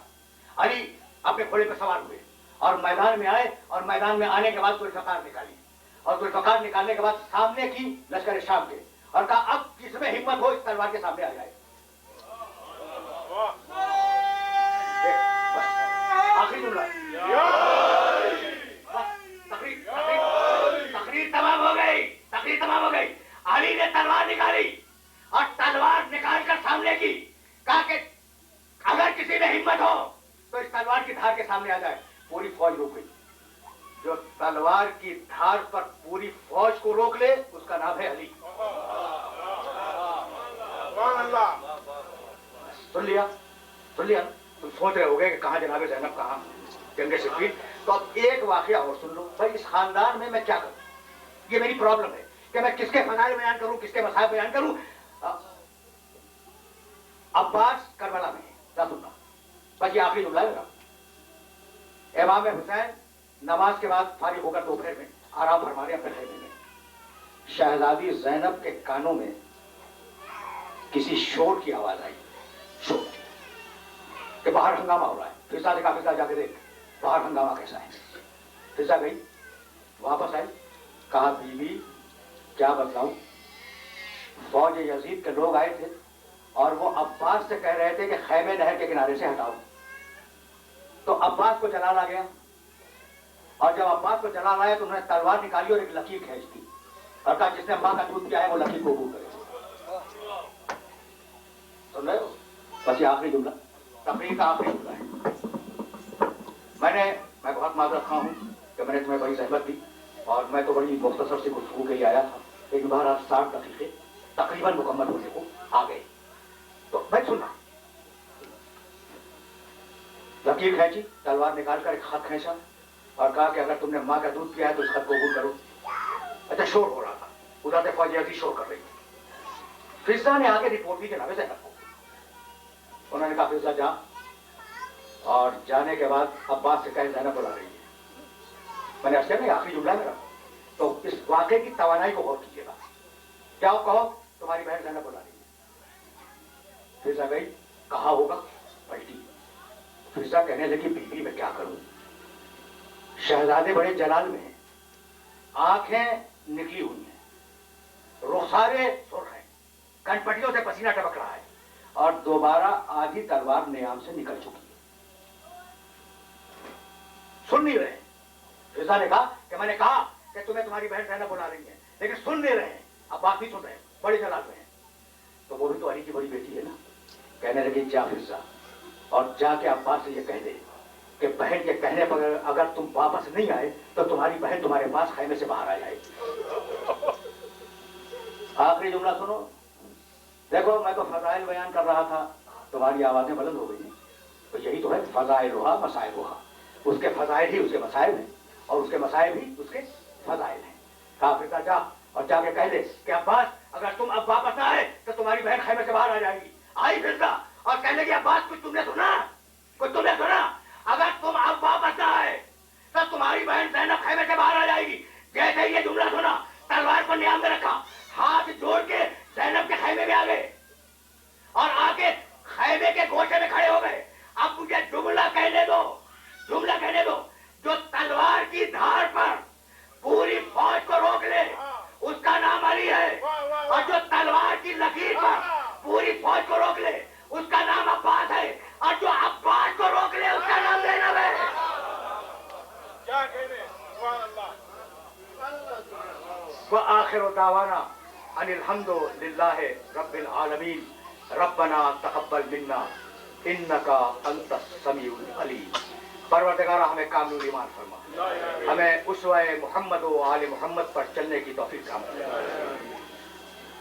علی اپنے گھوڑے پہ سوار ہوئے اور میدان میں آئے اور میدان میں آنے کے بعد کوئی فقار نکالی اور ذوالفقار نکالنے کے بعد سامنے کی لشکر شام کے اور کہا اب جس میں ہمت ہو اس تلوار کے سامنے آ جائے. آخری جملہ. تقریر تمام ہو گئی. تقریر تمام ہو گئی. علی نے تلوار نکالی اور تلوار نکال کر سامنے کی. کہا کہ اگر کسی میں ہمت ہو تو اس تلوار کی دھار کے سامنے آ جائے. پوری فوج رک گئی. جو تلوار کی دھار پر پوری فوج کو روک لے اس کا نام ہے علی. سن لیا تم سوچ رہے ہوگے کہ کہاں جناب زینب کہاں جنگ صفین. تو اب ایک واقعہ اور سن لو. بھائی اس خاندان میں کیا کروں؟ یہ میری پرابلم ہے کہ میں کس کے فضائل بیان کروں, کس کے مسائل بیان کروں. عباس کربلا میں سننا بس یہ آخری جملہ ہے میرا. امام حسین نماز کے بعد فارغ ہو کر دوپہر میں آرام فرما رہے اپنے خیمے میں. شہزادی زینب کے کانوں میں کسی شور کی آواز آئی. شور کہ باہر ہنگامہ ہو رہا ہے. فضا نے کہا فضا جا کے دیکھ باہر ہنگامہ کیسا ہے. فضا گئی واپس آئی. کہا بیوی کیا بتلاؤں, فوج یزید کے لوگ آئے تھے اور وہ عباس سے کہہ رہے تھے کہ خیمے نہر کے کنارے سے ہٹاؤ. تو عباس کو جلال آ گیا اور جب عباس کو جلال آیا تو انہوں نے تلوار نکالی اور ایک لکیر کھینچ دی اور کہا جس نے ماں کا دودھ پیا ہے وہ لکیر کو قبول کرے. سن رہے ہو؟ بس یہ آخری جملہ تقریر کا آخری جملہ ہے. میں بہت معذرت خواہ ہوں کہ میں نے تمہیں بڑی زحمت دی اور میں تو بڑی مختصر سی گفتگو کے لیے آیا تھا, لیکن باہر آپ 60 دقیقے تقریباً مکمل ہونے کو آ گئے. تو میں سننا لکیر کھینچی, تلوار نکال کر ایک خط کھینچا اور کہا کہ اگر تم نے ماں کا دودھ پیا ہے تو اس خط کو قبول کرو. اچھا شور ہو رہا تھا, ادھر سے فوج عزیز شور کر رہی تھی. فضا نے آگے رپورٹ کی جناب زینب کو. انہوں نے کہا فضا جا, اور جانے کے بعد عباس سے کہے زینب بلا رہی ہے. میں نے نہیں آخری جملہ ہے میرا. تو اس واقعے کی توانائی کو غور کیجیے گا. کیا کہو تمہاری بہن زینب بلا رہی ہے. فضا گئی, کہا ہوگا پلٹی. فضا کہنے لگی بیوی میں کیا کروں, شہزادے بڑے جلال میں ہیں, آنکھیں نکلی ہوئی ہیں, رخسارے سرخ ہیں, کن پٹیوں سے پسینہ ٹپک رہا ہے اور دوبارہ آدھی تلوار نیام سے نکل چکی ہے. سن نہیں رہے. فضا نے کہا کہ میں نے کہا کہ تمہیں تمہاری بہن زینب بلا رہی ہے, لیکن سن نہیں رہے ہیں. اب بات نہیں سن رہے ہیں, بڑے جلال میں ہیں. تو وہ بھی تو علی کی بڑی بیٹی ہے نا. کہنے لگی جا فضا اور جا کے عباس سے یہ کہہ دے کہ بہن کے کہنے پر اگر تم واپس نہیں آئے تو تمہاری بہن تمہارے پاس خیمے سے باہر آ جائے. آخری جملہ سنو. دیکھو میں تو فضائل بیان کر رہا تھا, تمہاری آوازیں بلند ہو گئی ہیں. تو یہی تو ہے فضائل روحا مسائل روحا. اس کے فضائل ہی اس کے مسائل ہیں اور اس کے مسائل بھی اس کے فضائل ہیں. کہا فضا جا اور جا کے کہہ دے کہ عباس اگر تم اب واپس نہ آئے تو تمہاری بہن خیمے سے باہر آ جائے گی. آئی فضا اور کہنے لگی عباس کچھ تم نے سنا, کچھ تم نے سنا, اگر تم اب واپس نہ آئے تو تمہاری بہن زینب خیمے سے باہر آ جائے گی. جیسے یہ جملہ سنا تلوار کو نیام میں رکھا, ہاتھ جوڑ کے زینب کے خیمے میں آ گئے اور آ کے خیمے کے گوشے میں کھڑے ہو گئے. اب مجھے جملہ کہنے دو, جملہ کہنے دو. جو تلوار کی دھار پر پوری فوج کو روک لے اس کا نام علی ہے, اور جو تلوار کی لکیر پر پوری فوج کو روک لے اس کا نام عباس ہے, اور جو عباس کو روک لے اس کا نام زینب ہے. کیا کہنے سبحان اللہ. وآخر دعوانا ان الحمد للہ رب العالمین. ربنا تقبل منا انک انت السمیع العلیم. پروردگارہ ہمیں کامل ایمان فرما, ہمیں اسوہ محمد و آل محمد پر چلنے کی توفیق فرما.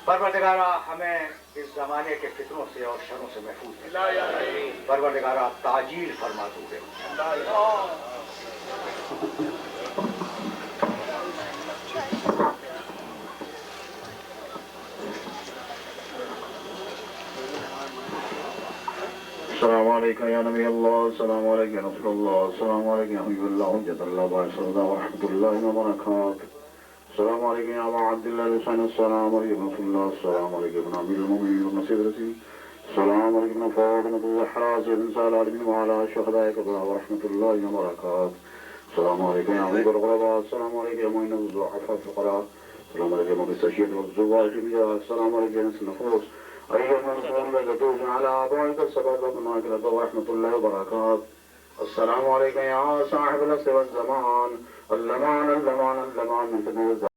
پروردگارہ ہمیں اس زمانے کے فتنوں سے اور شروں سے محفوظ ہے. پروردگارہ تعجیل فرما تو دے. السلام علیکم یا نبی اللہ, السلام علیکم یا رسول اللہ, السلام علیکم یا حبیب اللہ, حجت اللہ بارک اللہ ورحمۃ اللہ وبرکاتہ. السلام علیکم یا ابا عبداللہ حسین, السلام علیکم رسول اللہ, السلام علیکم امیر المؤمنین والنصیر رسول, السلام علیکم فاطمۃ الزہرا زہرا العالمین وعلی شہداء کربلا ورحمۃ اللہ وبرکاتہ. السلام عليكم يا عميد الغرباء، السلام عليكم يا معين الضعفاء الفقراء، السلام عليكم يا مغيث الشيخ والزوار الجميع، السلام عليكم يا ناس النفوس، أيها المسلمون الذين تدعون على آبائك السبعة والمغفرة ورحمة الله وبركاته. السلام عليكم يا صاحب العصر والزمان، اللمان من فتنة